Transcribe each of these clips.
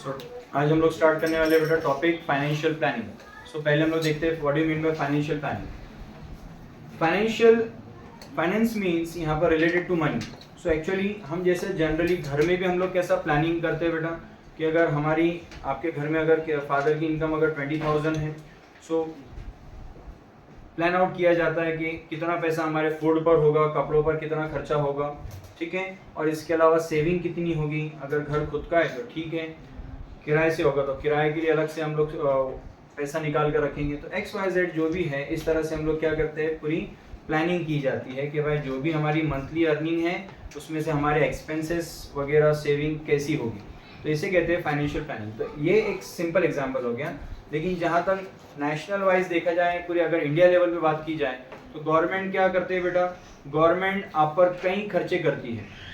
सो आज हम लोग स्टार्ट करने वाले बेटा टॉपिक फाइनेंशियल प्लानिंग। सो पहले हम लोग देखते हैं what do you mean by financial planning. Finance means यहाँ पर related to money. So actually हम जैसे जनरली घर में भी हम लोग कैसा प्लानिंग करते हैं बेटा कि अगर हमारी आपके घर में अगर फादर की इनकम अगर 20,000 है, सो प्लान आउट किया जाता है कि कितना पैसा हमारे फूड पर होगा, कपड़ों पर कितना खर्चा होगा, ठीक है, और इसके अलावा सेविंग कितनी होगी। अगर घर खुद का है तो ठीक है, किराए से होगा तो किराए के लिए अलग से हम लोग पैसा निकाल कर रखेंगे। तो XYZ जो भी है इस तरह से हम लोग क्या करते हैं, पूरी प्लानिंग की जाती है कि भाई जो भी हमारी मंथली अर्निंग है उसमें से हमारे एक्सपेंसेस वगैरह सेविंग कैसी होगी, तो इसे कहते हैं फाइनेंशियल प्लानिंग। तो ये एक सिंपल एग्जांपल हो गया। लेकिन जहाँ तक नेशनल वाइज देखा जाए, पूरे अगर इंडिया लेवल पे बात की जाए तो गवर्नमेंट क्या करते हैं बेटा, गवर्नमेंट आप पर कई खर्चे करती है।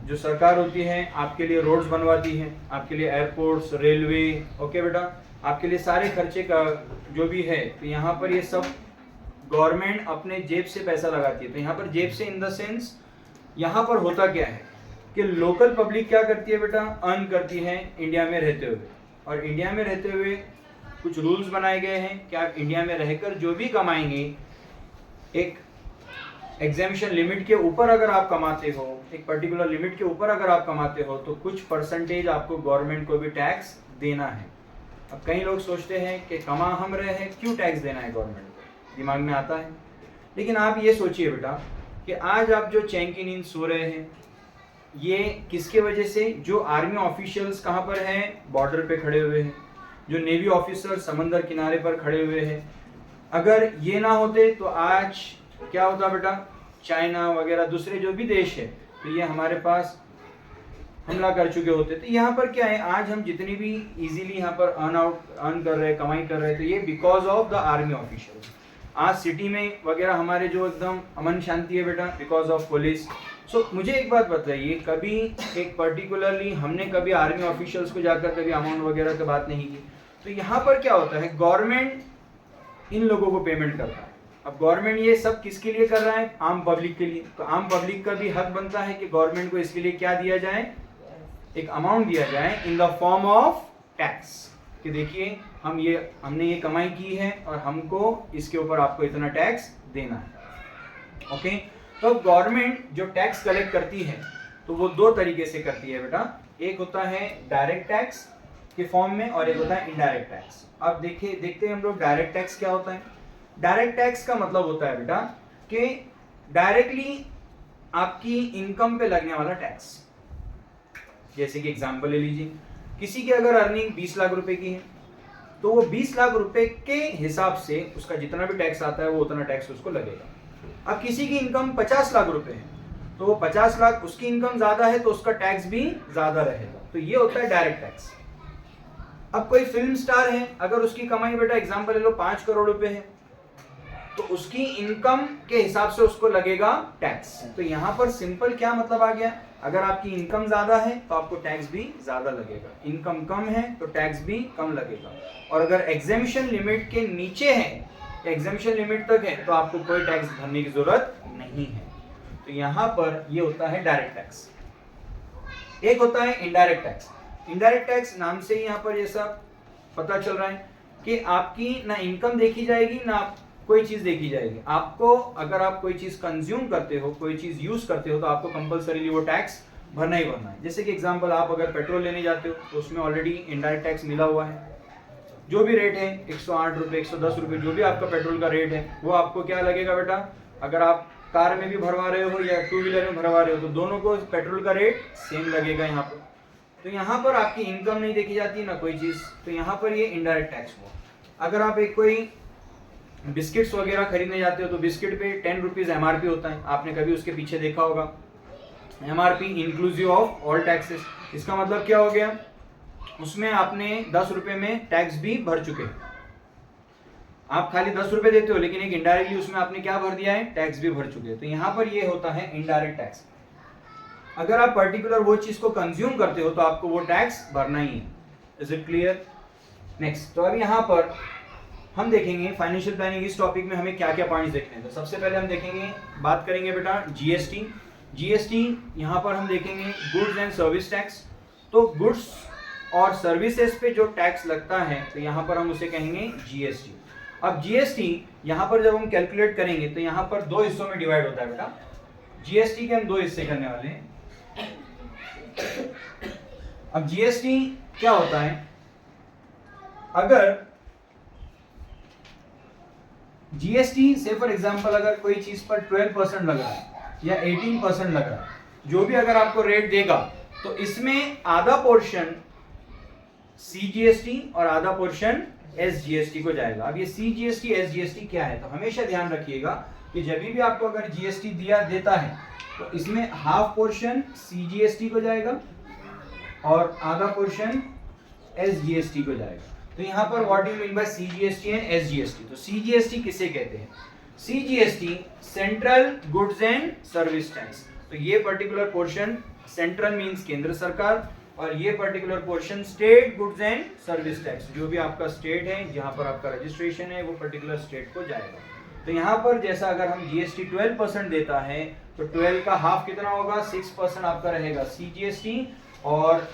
जो सरकार होती है आपके लिए रोड्स बनवाती है, आपके लिए एयरपोर्ट्स, रेलवे, ओके बेटा, आपके लिए सारे खर्चे का जो भी है, तो यहाँ पर ये सब गवर्नमेंट अपने जेब से पैसा लगाती है। तो यहाँ पर जेब से इन द सेंस यहाँ पर होता क्या है कि लोकल पब्लिक क्या करती है बेटा, अर्न करती है इंडिया में रहते हुए। और इंडिया में रहते हुए कुछ रूल्स बनाए गए हैं कि आप इंडिया में रहकर जो भी कमाएंगे, एक एग्जेम्पशन लिमिट के ऊपर अगर आप कमाते हो, एक पर्टिकुलर लिमिट के ऊपर अगर आप कमाते हो तो कुछ परसेंटेज आपको गवर्नमेंट को भी टैक्स देना है। अब कई लोग सोचते हैं कि कमा हम रहे हैं, क्यों टैक्स देना है गवर्नमेंट को, दिमाग में आता है। लेकिन आप ये सोचिए बेटा कि आज आप जो चैन की नींद सो रहे हैं, ये किसके वजह से, जो आर्मी ऑफिशियल्स कहाँ पर हैं, बॉर्डर पे खड़े हुए हैं, जो नेवी ऑफिसर समंदर किनारे पर खड़े हुए हैं। अगर ये ना होते तो आज क्या होता बेटा, चाइना वगैरह दूसरे जो भी देश है तो ये हमारे पास हमला कर चुके होते। तो यहाँ पर क्या है, आज हम जितनी भी इजीली यहाँ पर अर्न कर रहे हैं, कमाई कर रहे हैं, तो ये because of the army officials. आज सिटी में वगैरह हमारे जो एकदम अमन शांति है बेटा, बिकॉज ऑफ पुलिस। सो मुझे एक बात बताइए, कभी एक पर्टिकुलरली हमने कभी आर्मी ऑफिशियल्स को जाकर कभी अमाउंट वगैरह की बात नहीं की। तो यहाँ पर क्या होता है, गवर्नमेंट इन लोगों को पेमेंट करता है। अब गवर्नमेंट ये सब किसके लिए कर रहा है, आम पब्लिक के लिए। तो आम पब्लिक का भी हक बनता है कि गवर्नमेंट को इसके लिए क्या दिया जाए, एक अमाउंट दिया जाए in the form of tax, कि देखिए हमने ये कमाई की है और हमको इसके ऊपर आपको इतना टैक्स देना है। ओके, तो गवर्नमेंट जो टैक्स कलेक्ट करती है तो वो दो तरीके से करती है बेटा। एक होता है डायरेक्ट टैक्स के फॉर्म में और एक होता है इनडायरेक्ट टैक्स। अब देखते हैं हम लोग डायरेक्ट टैक्स क्या होता है। डायरेक्ट टैक्स का मतलब होता है बेटा कि डायरेक्टली आपकी इनकम पे लगने वाला टैक्स। जैसे कि एग्जांपल ले लीजिए, किसी की अगर अर्निंग 20 लाख रुपए की है तो वो 20 लाख रुपए के हिसाब से उसका जितना भी टैक्स आता है वो उतना टैक्स उसको लगेगा। अब किसी की इनकम 50 लाख रुपए है तो वो 50 लाख, उसकी इनकम ज्यादा है तो उसका टैक्स भी ज्यादा रहेगा। तो ये होता है डायरेक्ट टैक्स। अब कोई फिल्म स्टार है, अगर उसकी कमाई बेटा एग्जांपल ले लो 5 करोड़ रुपए है तो उसकी इनकम के हिसाब से उसको लगेगा टैक्स। तो यहाँ पर सिंपल क्या मतलब आ गया, अगर आपकी इनकम ज्यादा है तो आपको टैक्स भी ज्यादा लगेगा, इनकम कम है तो टैक्स भी कम लगेगा। और अगर एग्जेम्पशन लिमिट के नीचे है, एग्जेम्पशन लिमिट तक है, तो आपको कोई टैक्स भरने की जरूरत नहीं है। तो यहाँ पर ये होता है डायरेक्ट टैक्स। एक होता है इनडायरेक्ट टैक्स। इनडायरेक्ट टैक्स नाम से ही यहाँ पर ये सब पता चल रहा है कि आपकी ना इनकम देखी जाएगी ना कोई चीज देखी जाएगी। आपको अगर आप कोई चीज कंज्यूम करते हो, कोई चीज यूज करते हो, तो आपको कंपलसरीली वो टैक्स भरना ही भरना है। जैसे कि एग्जांपल, आप अगर पेट्रोल लेने जाते हो तो उसमें ऑलरेडी इनडायरेक्ट टैक्स मिला हुआ है। जो भी रेट है 108 रुपये, 110 रुपये, जो भी आपका पेट्रोल का रेट है वो आपको क्या लगेगा बेटा, अगर आप कार में भी भरवा रहे हो या 2 व्हीलर में भरवा रहे हो तो दोनों को पेट्रोल का रेट सेम लगेगा यहाँ पर। तो यहाँ पर आपकी इनकम नहीं देखी जाती ना कोई चीज, तो यहाँ पर ये इनडायरेक्ट टैक्स हुआ। अगर आप एक कोई बिस्किट्स वगैरह खरीदने जाते हो तो बिस्किट पे 10 रुपीज MRP होता है, आपने कभी उसके पीछे देखा होगा, MRP inclusive of all taxes. इसका मतलब क्या हो गया, उसमें आपने 10 रुपए में टैक्स भी भर चुके हैं। आप खाली 10 रुपए देते हो लेकिन एक इनडायरेक्टली उसमें आपने क्या भर दिया है, टैक्स भी भर चुके हैं। तो यहाँ पर ये होता है इनडायरेक्ट टैक्स। अगर आप पर्टिकुलर वो चीज को कंज्यूम करते हो तो आपको वो टैक्स भरना ही है। Is it clear? नेक्स्ट, तो अब यहाँ पर हम देखेंगे फाइनेंशियल प्लानिंग इस टॉपिक में हमें क्या क्या पॉइंट्स देखने हैं। तो सबसे पहले हम देखेंगे, बात करेंगे बेटा जीएसटी। यहाँ पर हम देखेंगे गुड्स एंड सर्विस टैक्स। तो गुड्स और सर्विसेज पे जो टैक्स लगता है तो यहाँ पर हम उसे कहेंगे जीएसटी। अब जीएसटी यहाँ पर जब हम कैलकुलेट करेंगे तो यहाँ पर दो हिस्सों में डिवाइड होता है बेटा। जीएसटी के हम दो हिस्से करने वाले हैं। अब जीएसटी क्या होता है, अगर जीएसटी से फॉर एग्जांपल अगर कोई चीज पर 12% लग रहा है या 18% लग रहा है, जो भी अगर आपको रेट देगा तो इसमें आधा पोर्शन सीजीएसटी और आधा पोर्शन एसजीएसटी को जाएगा। अब ये सीजीएसटी एसजीएसटी क्या है, तो हमेशा ध्यान रखिएगा कि जब भी आपको अगर जीएसटी देता है तो इसमें हाफ पोर्शन सीजीएसटी को जाएगा और आधा पोर्शन एसजीएसटी को जाएगा। तो यहाँ पर what do you mean bye CGST and SGST? तो सीजीएसटी किसे कहते हैं? CGST central goods and service tax. तो ये पर्टिकुलर पोर्शन सेंट्रल मींस केंद्र सरकार और ये particular portion state goods and service tax, जो भी आपका स्टेट है जहां पर आपका रजिस्ट्रेशन है वो पर्टिकुलर स्टेट को जाएगा। तो यहाँ पर जैसा अगर हम जीएसटी 12% देता है तो 12 का हाफ कितना होगा, 6% आपका रहेगा सीजीएसटी और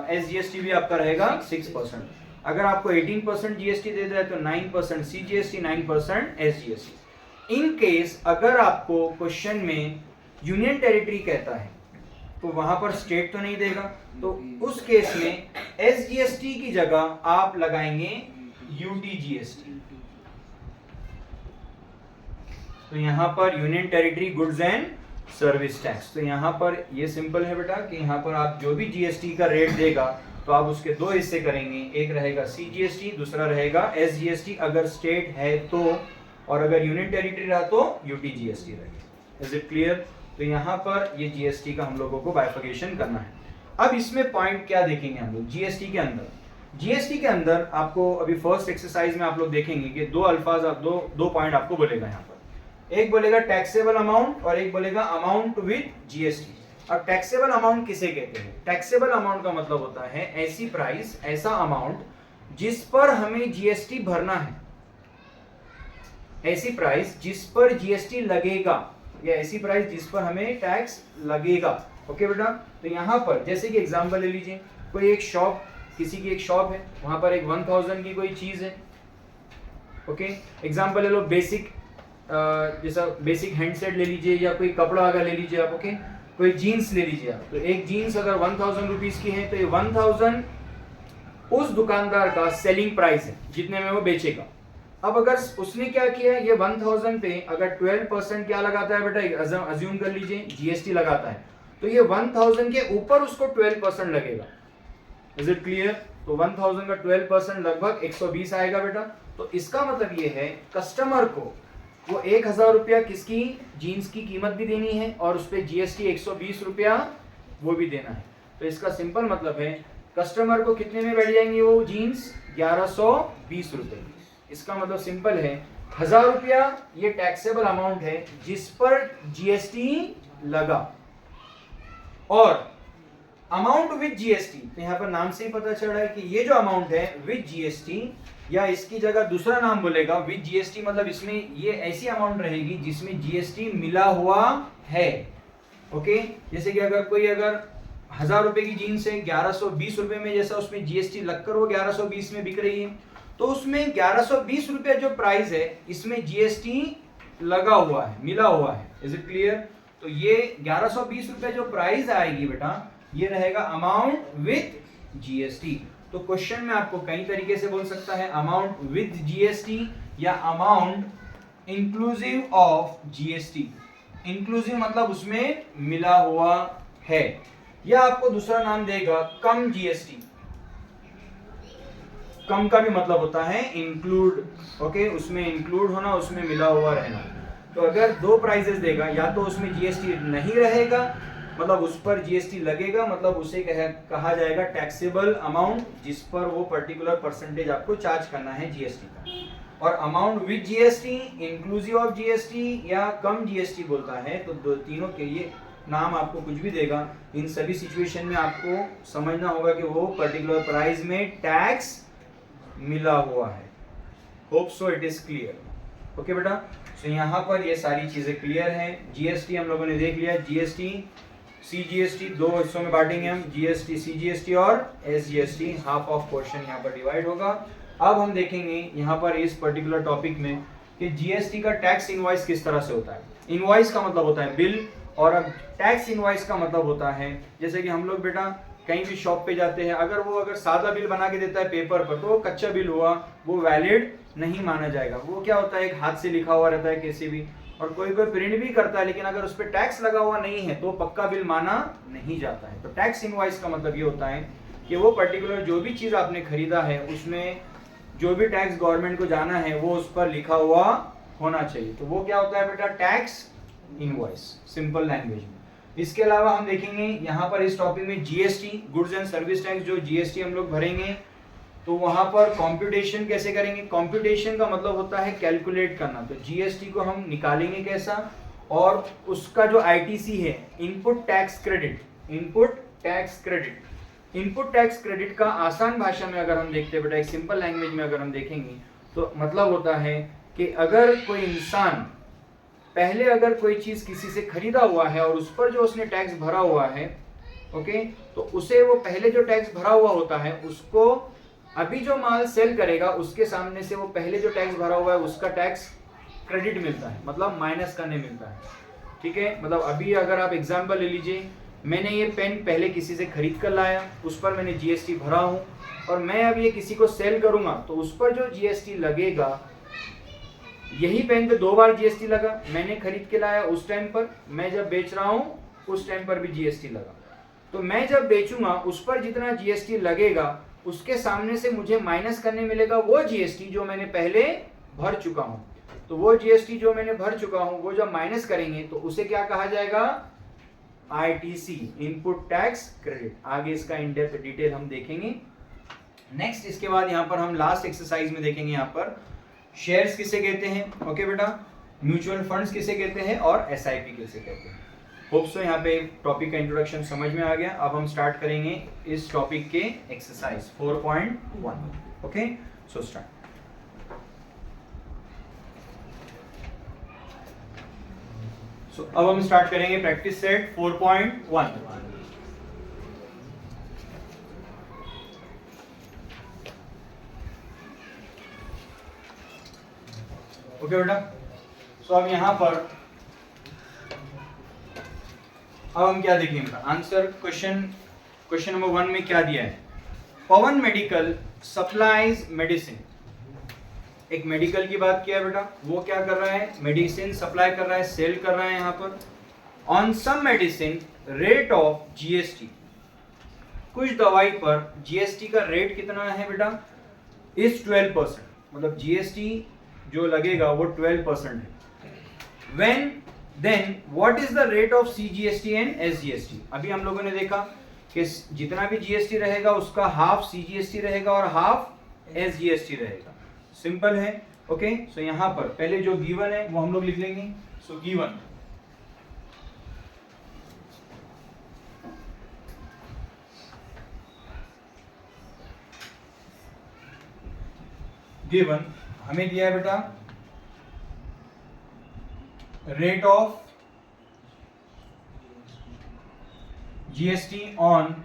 एसजीएसटी भी आपका रहेगा 6%। अगर आपको 18% जीएसटी देता है तो 9% सीजीएसटी, 9% एसजीएसटी। इन केस अगर आपको क्वेश्चन में यूनियन टेरिटरी कहता है तो वहां पर स्टेट तो नहीं देगा, तो उस केस में एसजीएसटी की जगह आप लगाएंगे यूटीजीएसटी। तो यहां पर union territory goods and service tax. तो यहां पर ये सिंपल है बेटा कि यहां पर आप जो भी जीएसटी का रेट देगा तो आप उसके दो हिस्से करेंगे, एक रहेगा सीजीएसटी, दूसरा रहेगा एसजीएसटी अगर स्टेट है तो, और अगर यूनियन टेरिटरी रहा तो यूटीजीएसटी रहेगा। Is it clear? तो यहाँ पर ये जीएसटी का हम लोगों को बाइफिकेशन करना है। अब इसमें पॉइंट क्या देखेंगे हम लोग जीएसटी के अंदर? जीएसटी के अंदर आपको अभी फर्स्ट एक्सरसाइज में आप लोग देखेंगे कि दो अल्फाज दो पॉइंट आपको बोलेगा यहाँ पर। एक बोलेगा टैक्सेबल अमाउंट और एक बोलेगा अमाउंट विद जीएसटी। अब टैक्सेबल अमाउंट किसे कहते हैं? टैक्सेबल अमाउंट का मतलब होता है ऐसी प्राइस, ऐसा अमाउंट जिस पर हमें जीएसटी भरना है, ऐसी प्राइस जिस पर जीएसटी लगेगा या ऐसी प्राइस जिस पर हमें टैक्स लगेगा। ओके बेटा, तो यहाँ पर जैसे कि एग्जांपल ले लीजिए, कोई एक शॉप, किसी की एक शॉप है, वहां पर एक 1000 की कोई चीज है। ओके, एग्जांपल ले लो बेसिक, जैसा बेसिक हैंडसेट ले लीजिए या कोई कपड़ा अगर ले लीजिए आप। ओके, कोई जीन्स ले लीजिए आप, तो एक जीन्स अगर 1000 रुपीज की है तो ये 1000 उस दुकानदार का सेलिंग प्राइस है जितने में वो बेचेगा। अब अगर उसने क्या किया है, ये 1000 पे अगर 12% क्या लगाता है बेटा, अज्यूम कर लीजिए जीएसटी लगाता है, तो ये 1000 के ऊपर उसको 12% लगेगा। Is it clear? तो 1000 का 12% लगभग 120 आएगा बेटा। तो इसका मतलब ये है कस्टमर को वो 1000 रुपया किसकी जीन्स की कीमत भी देनी है और उस पर जीएसटी 120 रुपया वो भी देना है। तो इसका सिंपल मतलब है कस्टमर को कितने में बैठ जाएंगे वो जीन्स, 1120 रुपए। इसका मतलब सिंपल है 1000 रुपया ये टैक्सेबल अमाउंट है जिस पर जीएसटी लगा, और अमाउंट विद जीएसटी, तो यहाँ पर नाम से ही पता चल रहा है कि ये जो अमाउंट है विद जीएसटी, या इसकी जगह दूसरा नाम बोलेगा विद जीएसटी, मतलब इसमें ये ऐसी अमाउंट रहेगी जिसमें जीएसटी मिला हुआ है। ओके, जैसे कि अगर 1000 रुपए की जीन्स है, 1120 रुपए में जैसा उसमें जीएसटी लगकर वो 1120 में बिक रही है, तो उसमें 1120 रुपए जो प्राइस है इसमें जीएसटी लगा हुआ है, मिला हुआ है। Is it clear? तो ये 1120 रुपए जो प्राइस आएगी बेटा, ये रहेगा अमाउंट विद जीएसटी। तो क्वेश्चन में आपको कई तरीके से बोल सकता है, अमाउंट विद जीएसटी या amount inclusive of GST. Inclusive मतलब उसमें मिला हुआ है, या आपको दूसरा नाम देगा कम जीएसटी। कम का भी मतलब होता है इंक्लूड। ओके, उसमें इंक्लूड होना, उसमें मिला हुआ रहना। तो अगर दो प्राइसेस देगा, या तो उसमें जीएसटी नहीं रहेगा मतलब उस पर जीएसटी लगेगा, मतलब उसे कहा जाएगा टैक्सेबल अमाउंट जिस पर वो पर्टिकुलर परसेंटेज आपको चार्ज करना है जीएसटी का। और amount with GST, inclusive of GST या कम जीएसटी बोलता है। तो दो तीनों के लिए नाम आपको कुछ भी देगा, इन सभी सिचुएशन में आपको समझना होगा कि वो पर्टिकुलर प्राइस में टैक्स मिला हुआ है। Hope so it is clear. Okay बेटा, सो यहाँ पर ये सारी चीजें क्लियर हैं। जीएसटी हम लोगों ने देख लिया, जीएसटी CGST दो हिस्सों में बांटेंगे हम, GST CGST और SGST, हाफ ऑफ क्वेश्चन यहाँ पर डिवाइड होगा। अब हम देखेंगे यहाँ पर इस पर्टिकुलर टॉपिक में कि GST का टैक्स इनवॉइस किस तरह से होता है। इनवॉइस का मतलब होता है बिल, और अब टैक्स इनवॉइस का मतलब होता है जैसे कि हम लोग बेटा कहीं भी शॉप पे जाते हैं, अगर सादा बिल बना के देता है पेपर पर तो वो कच्चा बिल हुआ, वो वैलिड नहीं माना जाएगा। वो क्या होता है, एक हाथ से लिखा हुआ रहता है कैसे भी, और कोई कोई प्रिंट भी करता है, लेकिन अगर उस पर टैक्स लगा हुआ नहीं है तो पक्का बिल माना नहीं जाता है। तो टैक्स इनवॉइस का मतलब ये होता है कि वो पर्टिकुलर जो भी चीज आपने खरीदा है उसमें जो भी टैक्स गवर्नमेंट को जाना है वो उस पर लिखा हुआ होना चाहिए। तो वो क्या होता है बेटा, टैक्स इनवॉइस, सिंपल लैंग्वेज में। इसके अलावा हम देखेंगे यहाँ पर इस टॉपिक में GST, goods and service tax, जो GST हम लोग भरेंगे तो वहां पर कंप्यूटेशन कैसे करेंगे। कंप्यूटेशन का मतलब होता है कैलकुलेट करना। तो GST को हम निकालेंगे कैसा, और उसका जो ITC है, input tax credit, input tax credit, input tax credit का आसान भाषा में अगर हम देखते हैं बेटा, एक सिंपल लैंग्वेज में अगर हम देखेंगे तो मतलब होता है कि अगर कोई इंसान पहले अगर कोई चीज किसी से खरीदा हुआ है और उस पर जो उसने टैक्स भरा हुआ है, ओके, तो उसे वो पहले जो टैक्स भरा हुआ होता है उसको अभी जो माल सेल करेगा उसके सामने से वो पहले जो टैक्स भरा हुआ है उसका टैक्स क्रेडिट मिलता है, मतलब माइनस करने मिलता है। ठीक है, मतलब अभी अगर आप एग्जांपल ले लीजिए, मैंने ये पेन पहले किसी से खरीद कर लाया, उस पर मैंने GST भरा हूँ, और मैं अब ये किसी को सेल करूंगा तो उस पर जो GST लगेगा, यही पेन पे 2 बार GST लगा, मैंने खरीद के लाया उस टाइम पर, मैं जब बेच रहा हूँ उस टाइम पर भी GST लगा। तो मैं जब बेचूंगा उस पर जितना GST लगेगा उसके सामने से मुझे माइनस करने मिलेगा वो GST जो मैंने पहले भर चुका हूँ। तो वो GST जो मैंने भर चुका हूँ वो जब माइनस करेंगे तो उसे क्या कहा जाएगा, ITC, इनपुट टैक्स क्रेडिट। आगे इसका इन डेप्थ डिटेल हम देखेंगे नेक्स्ट। इसके बाद यहाँ पर हम लास्ट एक्सरसाइज में देखेंगे यहाँ पर शेयर्स किसे कहते हैं, ओके बेटा, म्यूचुअल फंड्स किसे कहते हैं और SIP किसे कहते हैं। होप सो यहाँ पे टॉपिक का इंट्रोडक्शन समझ में आ गया। अब हम स्टार्ट करेंगे इस टॉपिक के एक्सरसाइज 4.1, ओके, सो स्टार्ट। सो अब हम स्टार्ट करेंगे प्रैक्टिस सेट 4.1। ओके बेटा, सो अब यहाँ पर अब हम क्या देखेंगे, आंसर क्वेश्चन नंबर 1 में क्या दिया है। पवन मेडिकल सप्लाइज मेडिसिन, एक मेडिकल की बात किया बेटा, वो क्या कर रहा है, मेडिसिन सप्लाई कर रहा है, सेल कर रहा है। यहाँ पर on some medicine rate of GST, कुछ दवाई पर GST का रेट कितना है बेटा, इज 12%, मतलब GST जो लगेगा वो 12% है। When then what is the rate of CGST and SGST? अभी हम लोगों ने देखा कि जितना भी GST रहेगा उसका हाफ CGST रहेगा और हाफ SGST रहेगा। सिंपल है, ओके। सो यहाँ पर पहले जो गिवन है वो हम लोग लिख लेंगे। सो गिवन हमें दिया है बेटा rate of GST on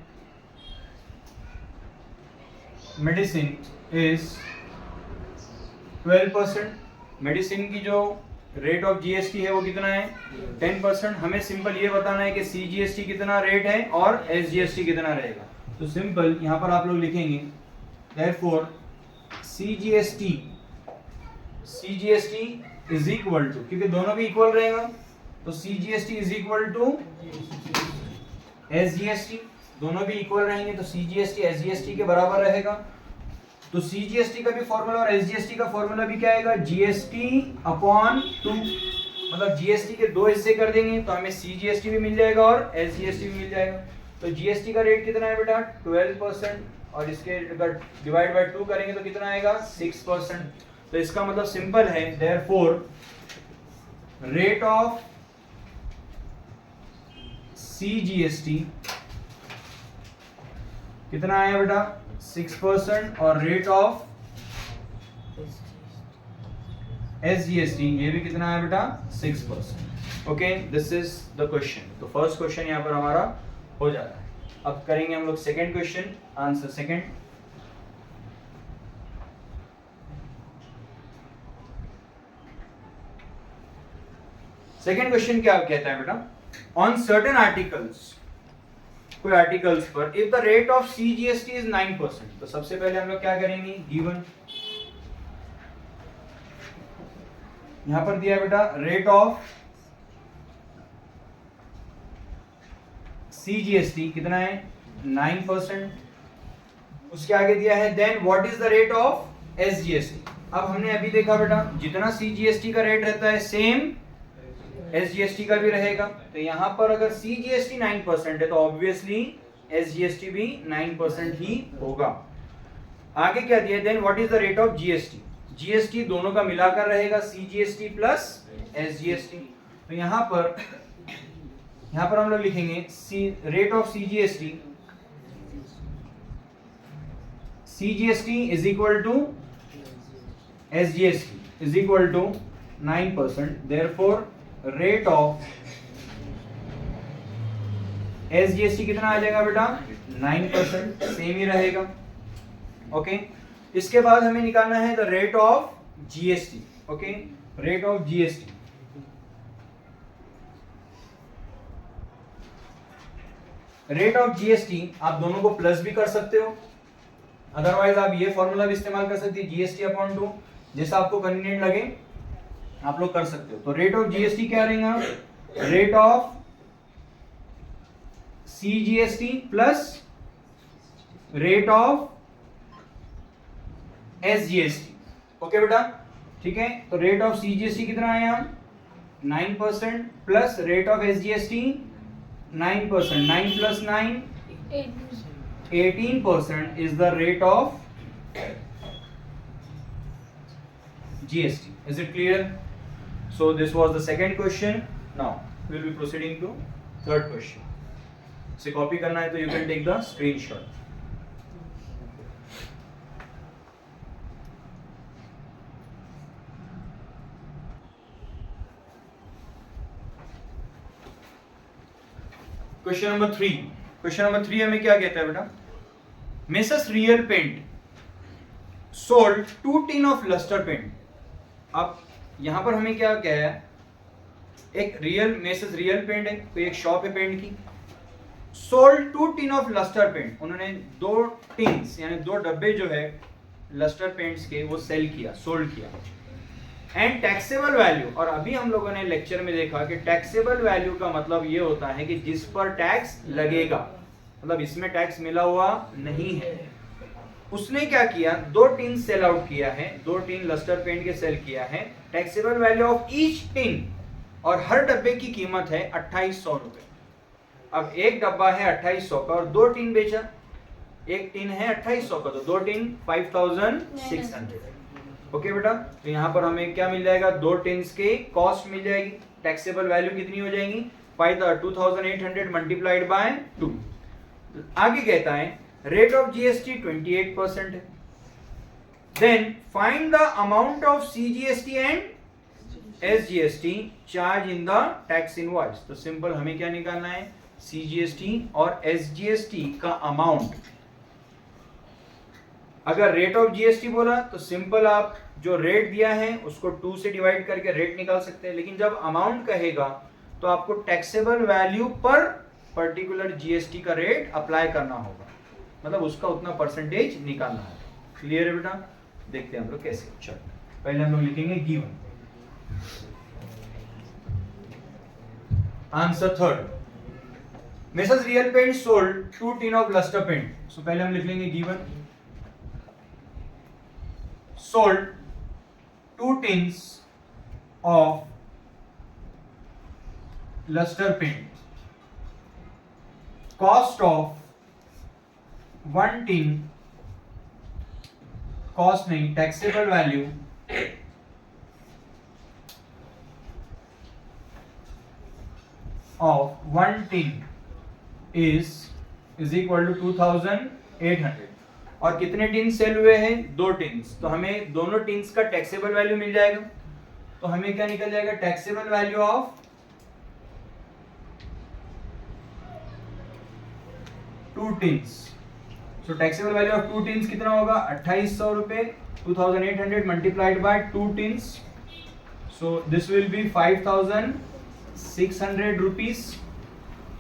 medicine is 12%। Medicine की जो रेट ऑफ GST है वो कितना है, 10%। हमें सिंपल ये बताना है कि CGST कितना रेट है और SGST कितना रहेगा। तो सिंपल यहाँ पर आप लोग लिखेंगे therefore CGST is equal to, क्योंकि दोनों भी इक्वल रहेगा तो CGST is equal to SGST, दोनों भी इक्वल रहेंगे तो CGST SGST के बराबर रहेगा। तो CGST का भी फॉर्मूला और SGST का फॉर्मूला भी क्या आएगा, GST अपॉन 2, मतलब GST के 2 हिस्से कर देंगे तो हमें CGST भी मिल जाएगा और SGST भी मिल जाएगा। तो GST का रेट कितना है बेटा 12%, और इसके अगर डिवाइड बाय 2 करेंगे तो कितना आएगा 6%। तो इसका मतलब सिंपल है, देयरफॉर रेट ऑफ CGST कितना आया बेटा 6%, और रेट ऑफ SGST ये भी कितना आया बेटा 6%। Okay, this is the question. तो फर्स्ट क्वेश्चन यहाँ पर हमारा हो जाता है। अब करेंगे हम लोग second question, answer second. Second question क्या कहता है बेटा, ऑन सर्टेन आर्टिकल्स, कोई आर्टिकल्स पर if the rate of CGST is 9%, तो सबसे पहले हम लोग क्या करेंगे, गिवन यहां पर दिया है बेटा रेट ऑफ CGST कितना है 9%, उसके आगे दिया है then what is the rate of SGST। अब हमने अभी देखा बेटा जितना CGST का रेट रहता है सेम SGST का भी रहेगा, तो यहां पर अगर CGST 9% है तो ऑब्वियसली SGST भी 9% ही होगा। आगे क्या दिया, then what is the rate of GST, GST दोनों का मिलाकर रहेगा CGST प्लस SGST। तो यहां पर हम लोग लिखेंगे rate of CGST is equal to SGST is equal to 9%, therefore rate of SGST कितना आ जाएगा बेटा 9%, सेम ही रहेगा। ओके, इसके बाद हमें निकालना है the rate of GST। Okay, rate of GST, rate of GST आप दोनों को प्लस भी कर सकते हो, अदरवाइज आप ये फॉर्मूला भी इस्तेमाल कर सकते हैं GST अपॉन 2, जैसा आपको कन्वीनियंट लगे आप लोग कर सकते हो। तो रेट ऑफ GST क्या रहेगा, rate of CGST plus rate of SGST। Okay बेटा, ठीक है, तो रेट ऑफ CGST कितना आया 9% plus rate of SGST 9%, 9 plus 9 18% is the rate of GST. Is it clear? So this was the second question. Now we will be proceeding to third question. इसे copy करना है तो you can take the screenshot. Question number 3। Question number 3 हमें क्या कहता है बेटा, messrs real paint sold 2 tin of lustre paint. अब यहां पर हमें क्या कहा है, एक मेसर्स रियल पेंट है, तो एक शॉप है पेंट की, sold 2 tin of lustre paint, उन्होंने 2 टिन्स यानी 2 डब्बे जो है लस्टर पेंट्स के वो सेल किया, सोल्ड किया। एंड टैक्सेबल वैल्यू, और अभी हम लोगों ने लेक्चर में देखा कि टैक्सेबल वैल्यू का मतलब ये होता है कि जिस पर टैक्स लगेगा, मतलब इसमें टैक्स मिला हुआ नहीं है। उसने क्या किया, 2 टिन सेल आउट किया है, 2 टिन लस्टर पेंट के सेल किया है, taxable value of each tin, और हर डब्बे की कीमत है 2800 रुपए। अब एक डब्बा है 2800 का और 2 टिन बेचा, एक टिन है 2800 का तो 2 टिन 5600। ओके बेटा, तो यहां पर हमें क्या मिल जाएगा, 2 टिन्स के कॉस्ट मिल जाएगी, टैक्सेबल वैल्यू कितनी हो जाएगी 2800 मल्टीप्लाइड बाय 2। आगे कहता है रेट ऑफ GST 28% है, then find the amount of CGST and SGST charge in the tax invoice. तो सिंपल हमें क्या निकालना है, CGST और SGST का अमाउंट। अगर रेट ऑफ GST बोला तो सिंपल आप जो रेट दिया है उसको 2 से डिवाइड करके रेट निकाल सकते हैं, लेकिन जब अमाउंट कहेगा तो आपको टैक्सेबल वैल्यू पर पर्टिकुलर GST का रेट अप्लाई करना होगा, मतलब उसका उतना परसेंटेज निकालना होगा। क्लियर है बेटा, देखते हैं हम लोग कैसे। चलो पहले हम लोग लिखेंगे given answer third, messrs real paint sold 2 tin of lustre paint. So पहले हम लिख लेंगे given sold 2 tins of luster paint, cost of 1 tin, cost नहीं taxable value of 1 tin is equal to 2800। और कितने टिन सेल हुए हैं, 2 tins, तो हमें दोनों टिन्स का टैक्सेबल वैल्यू मिल जाएगा। तो हमें क्या निकल जाएगा, taxable value of 2 tins. So taxable value of 2 tins कितना होगा 2800 रुपए, 2800 multiplied by 2 tins, so this will be 5600 rupees.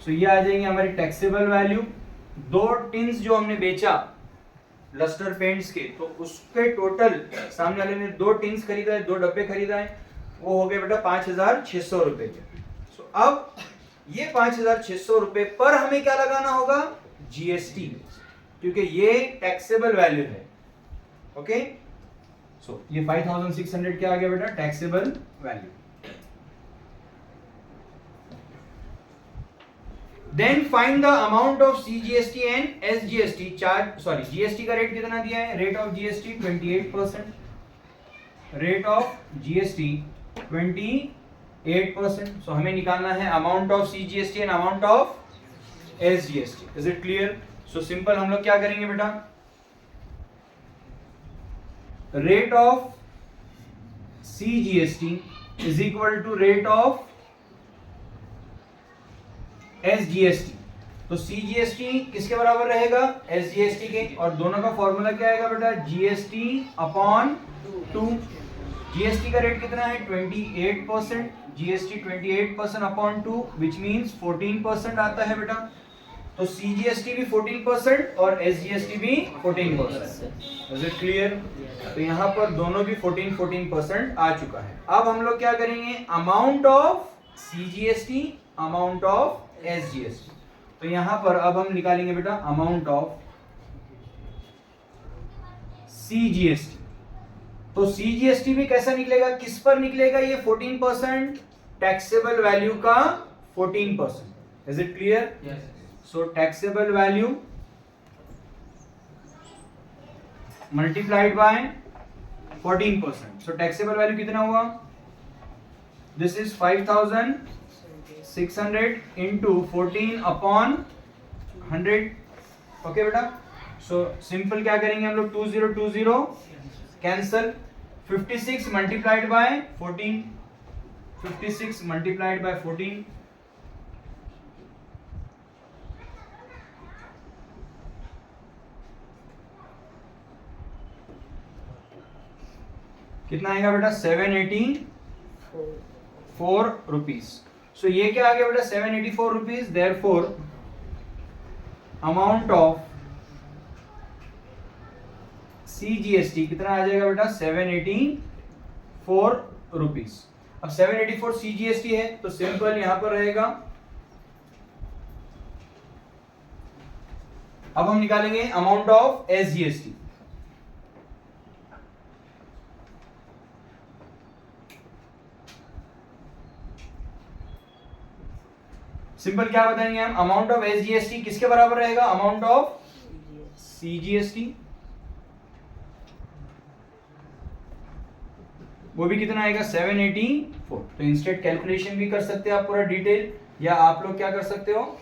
So ये आ जाएंगे हमारी टैक्सेबल वैल्यू। 2 टिन्स जो हमने बेचा लस्टर पेंट्स के, तो उसके टोटल सामने वाले ने 2 टिन्स खरीदा है, 2 डब्बे खरीदा है, वो हो गए बेटा 5600 रुपए के। सो अब ये 5600 रुपए पर हमें क्या लगाना होगा जीएसटी, क्योंकि ये टैक्सेबल वैल्यू है। ओके, सो ये 5600 क्या आ गया बेटा taxable value. Then find the amount of CGST and SGST charge, sorry GST का रेट कितना दिया है, rate of GST 28%, rate of GST 28%। So हमें निकालना है amount of CGST and amount of SGST। Is it clear? So simple हम लोग क्या करेंगे बेटा, rate of CGST is equal to rate of SGST। तो CGST किसके बराबर रहेगा SGST के, और दोनों का फॉर्मूला क्या आएगा बेटा GST अपॉन 2। GST का रेट कितना है 28%, GST 28% अपॉन 2 विच मीन्स 14% आता है बेटा। तो CGST भी 14% और SGST भी 14%। Is it clear? तो यहाँ पर दोनों भी 14% आ चुका है। अब हम लोग क्या करेंगे, amount of CGST, amount of SGST। तो यहां पर अब हम निकालेंगे बेटा अमाउंट ऑफ CGST। तो CGST भी कैसा निकलेगा, किस पर निकलेगा, ये 14% टैक्सेबल वैल्यू का 14%। Is it clear? So taxable value multiplied by 14%। So taxable value कितना हुआ, this is 5600 into 14 upon 100। Okay बेटा, सो सिंपल क्या करेंगे हम लोग 2020 cancel, 56 multiplied by 14, 56 multiplied by 14, कितना आएगा बेटा 784 रुपीज। सो ये क्या आ गया बेटा 784 rupees. Therefore amount of CGST कितना आ जाएगा बेटा 784 रुपीज। अब 784 CGST है तो सिंपल यहां पर रहेगा, अब हम निकालेंगे अमाउंट ऑफ SGST। सिंपल क्या बताएंगे हम, अमाउंट ऑफ SGST किसके बराबर रहेगा, अमाउंट ऑफ CGST, वो भी कितना आएगा 784। तो इंस्टेंट कैलकुलेशन भी कर सकते हैं आप पूरा डिटेल, या आप लोग क्या कर सकते हो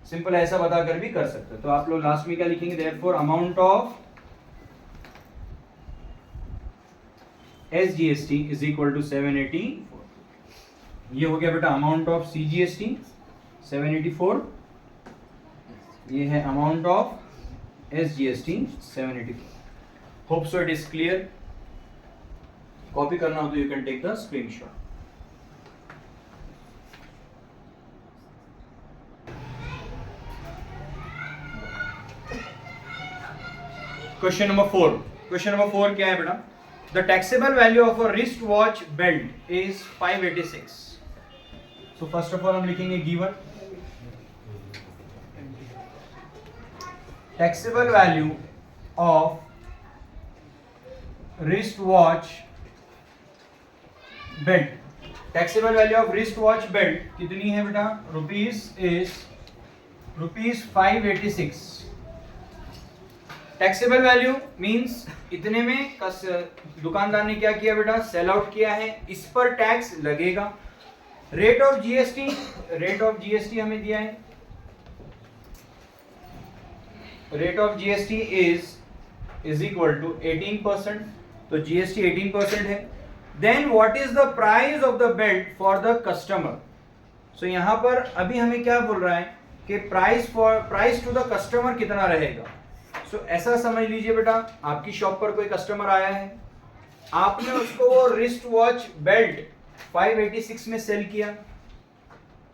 सिंपल ऐसा बताकर भी कर सकते हो। तो आप लोग लास्ट में क्या लिखेंगे, therefore amount of SGST is equal to 784। ये हो गया बेटा अमाउंट ऑफ CGST 784, ये है amount of SGST 784। Hope so it is clear. Copy करना हो तो you can take the screenshot. Question number 4। Question number 4 क्या है बेटा, the taxable value of a wrist watch belt is 586। So first of all हम लिखेंगे given taxable value of wrist watch belt। taxable value of wrist watch belt कितनी है बेटा, rupees 586। Taxable value means इतने में दुकानदार ने क्या किया बेटा, सेल आउट किया है, इस पर टैक्स लगेगा। Rate of GST, rate of GST हमें दिया है, rate of GST is equal to 18%। तो GST 18% है। Then what is the price of the belt for the customer. So यहां पर अभी हमें क्या बोल रहा है, कि प्राइस टू द कस्टमर कितना रहेगा। सो ऐसा समझ लीजिए बेटा, आपकी शॉप पर कोई कस्टमर आया है, आपने उसको वो रिस्ट वॉच बेल्ट 586 में सेल किया,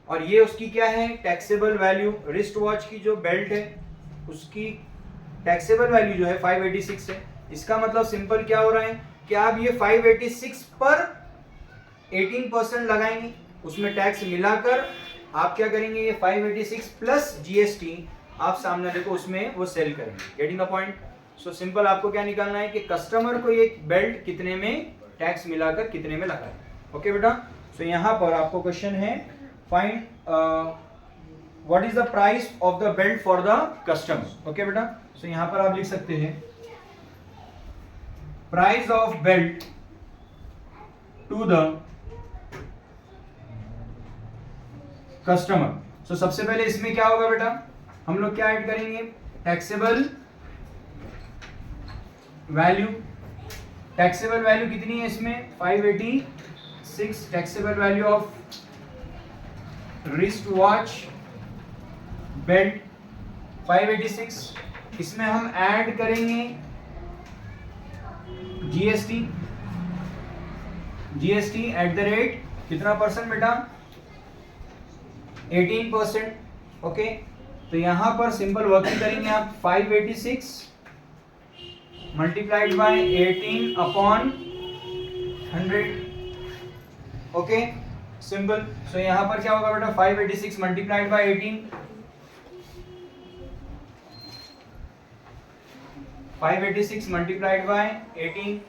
और ये उसकी क्या है, टैक्सेबल वैल्यू। रिस्ट वॉच की जो बेल्ट है उसकी टैक्सेबल वैल्यू जो है 586 है। इसका मतलब सिंपल क्या हो रहा है कि आप ये 586 पर 18% लगाएंगे, उसमें टैक्स मिलाकर आप क्या करेंगे, ये 586 प्लस जीएसटी आप सामने देखो उसमें वो सेल करेंगे। Getting the point. So simple आपको क्या निकालना है कि कस्टमर को ये बेल्ट कितने में टैक्स मिलाकर कितने में लगाए। ओके बेटा। सो यहाँ पर आपको क्वेश्चन है, find what is the price of the belt for the customer. Okay बेटा। सो यहाँ पर आप लिख सकते हैं price of belt to the customer. So सबसे पहले इसमें क्या होगा बेटा, हम लोग क्या ऐड करेंगे, टैक्सेबल वैल्यू। टैक्सेबल वैल्यू कितनी है इसमें, 586 taxable value of wrist watch belt 586। इसमें हम ऐड करेंगे GST. GST at the rate कितना परसेंट बेटा, 18%। ओके, तो यहां पर सिंपल वर्किंग करेंगे आप, 586 multiplied by 18 upon 100। Okay simple. So यहां पर क्या होगा बेटा, 586 मल्टीप्लाइड बाय 18, 586 मल्टीप्लाइड बाय 18,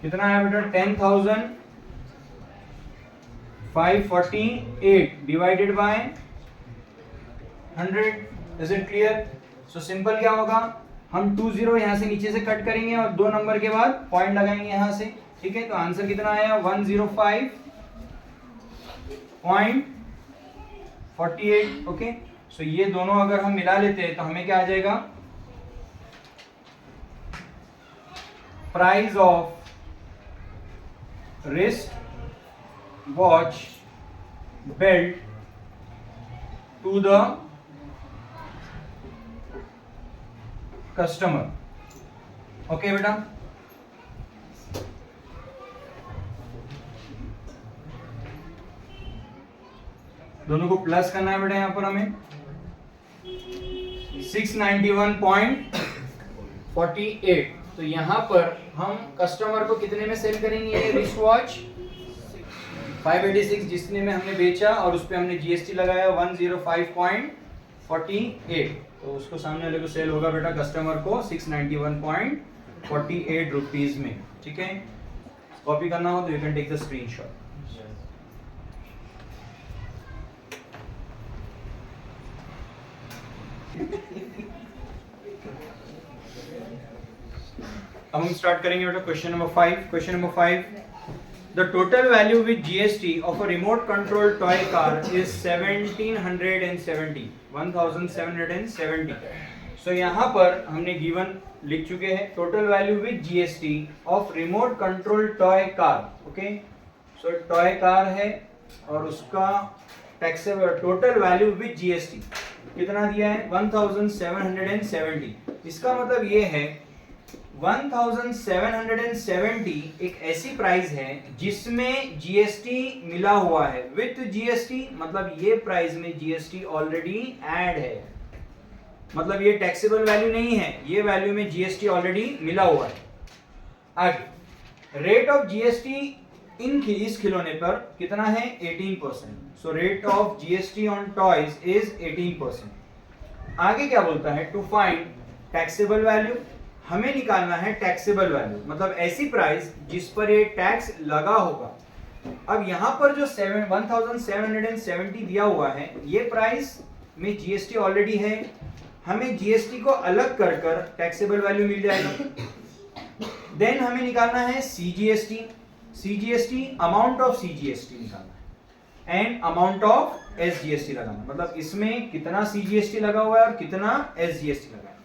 कितना है बेटा, 10,548 divided by 100। Is it clear. So simple क्या होगा, हम 20 यहां से नीचे से कट करेंगे और 2 नंबर के बाद पॉइंट लगाएंगे यहां से। ठीक है, तो आंसर कितना आया, 105.48। ओके, सो ये दोनों अगर हम मिला लेते हैं तो हमें क्या आ जाएगा, price of wrist watch belt to the customer. Okay बेटा। दोनों को प्लस करना है बेटा, यहां पर हमें 691.48। तो यहां पर हम कस्टमर को कितने में सेल करेंगे, ये रिस्ट वॉच 586 जितने में हमने बेचा और उस पे हमने जीएसटी लगाया 105.48, तो उसको सामने वाले को सेल होगा बेटा कस्टमर को 691.48 रुपीज में। ठीक है, कॉपी करना हो तो you can take the screenshot. अब हम स्टार्ट करेंगे बेटा question number 5। Question number 5, the total value with GST of a remote control toy car is 1770। So यहाँ पर हमने गिवन लिख चुके हैं total value with GST of remote control toy car. Okay, so toy car है और उसका taxable total value with GST कितना दिया है, 1770। इसका मतलब ये है 1770 एक ऐसी प्राइस है जिसमें जीएसटी मिला हुआ है। विथ जीएसटी मतलब ये प्राइस में जीएसटी ऑलरेडी ऐड है, मतलब ये टैक्सेबल वैल्यू नहीं है, ये वैल्यू में जीएसटी ऑलरेडी मिला हुआ है। आगे रेट ऑफ जीएसटी इस खिलौने पर कितना है, 18%। So rate of GST on toys is 18%। आगे क्या बोलता है, टू फाइंड टैक्सेबल वैल्यू, हमें निकालना है टैक्सेबल वैल्यू, मतलब ऐसी प्राइस जिस पर ये टैक्स लगा होगा। अब यहाँ पर जो 1770 दिया हुआ है, ये प्राइस में जीएसटी ऑलरेडी है, हमें जीएसटी को अलग कर टैक्सेबल वैल्यू मिल जाएगा। देन हमें निकालना है CGST. CGST, amount of CGST निकालना है एंड अमाउंट ऑफ SGST लगाना, मतलब इसमें कितना CGST लगा हुआ है और कितना SGST लगा है।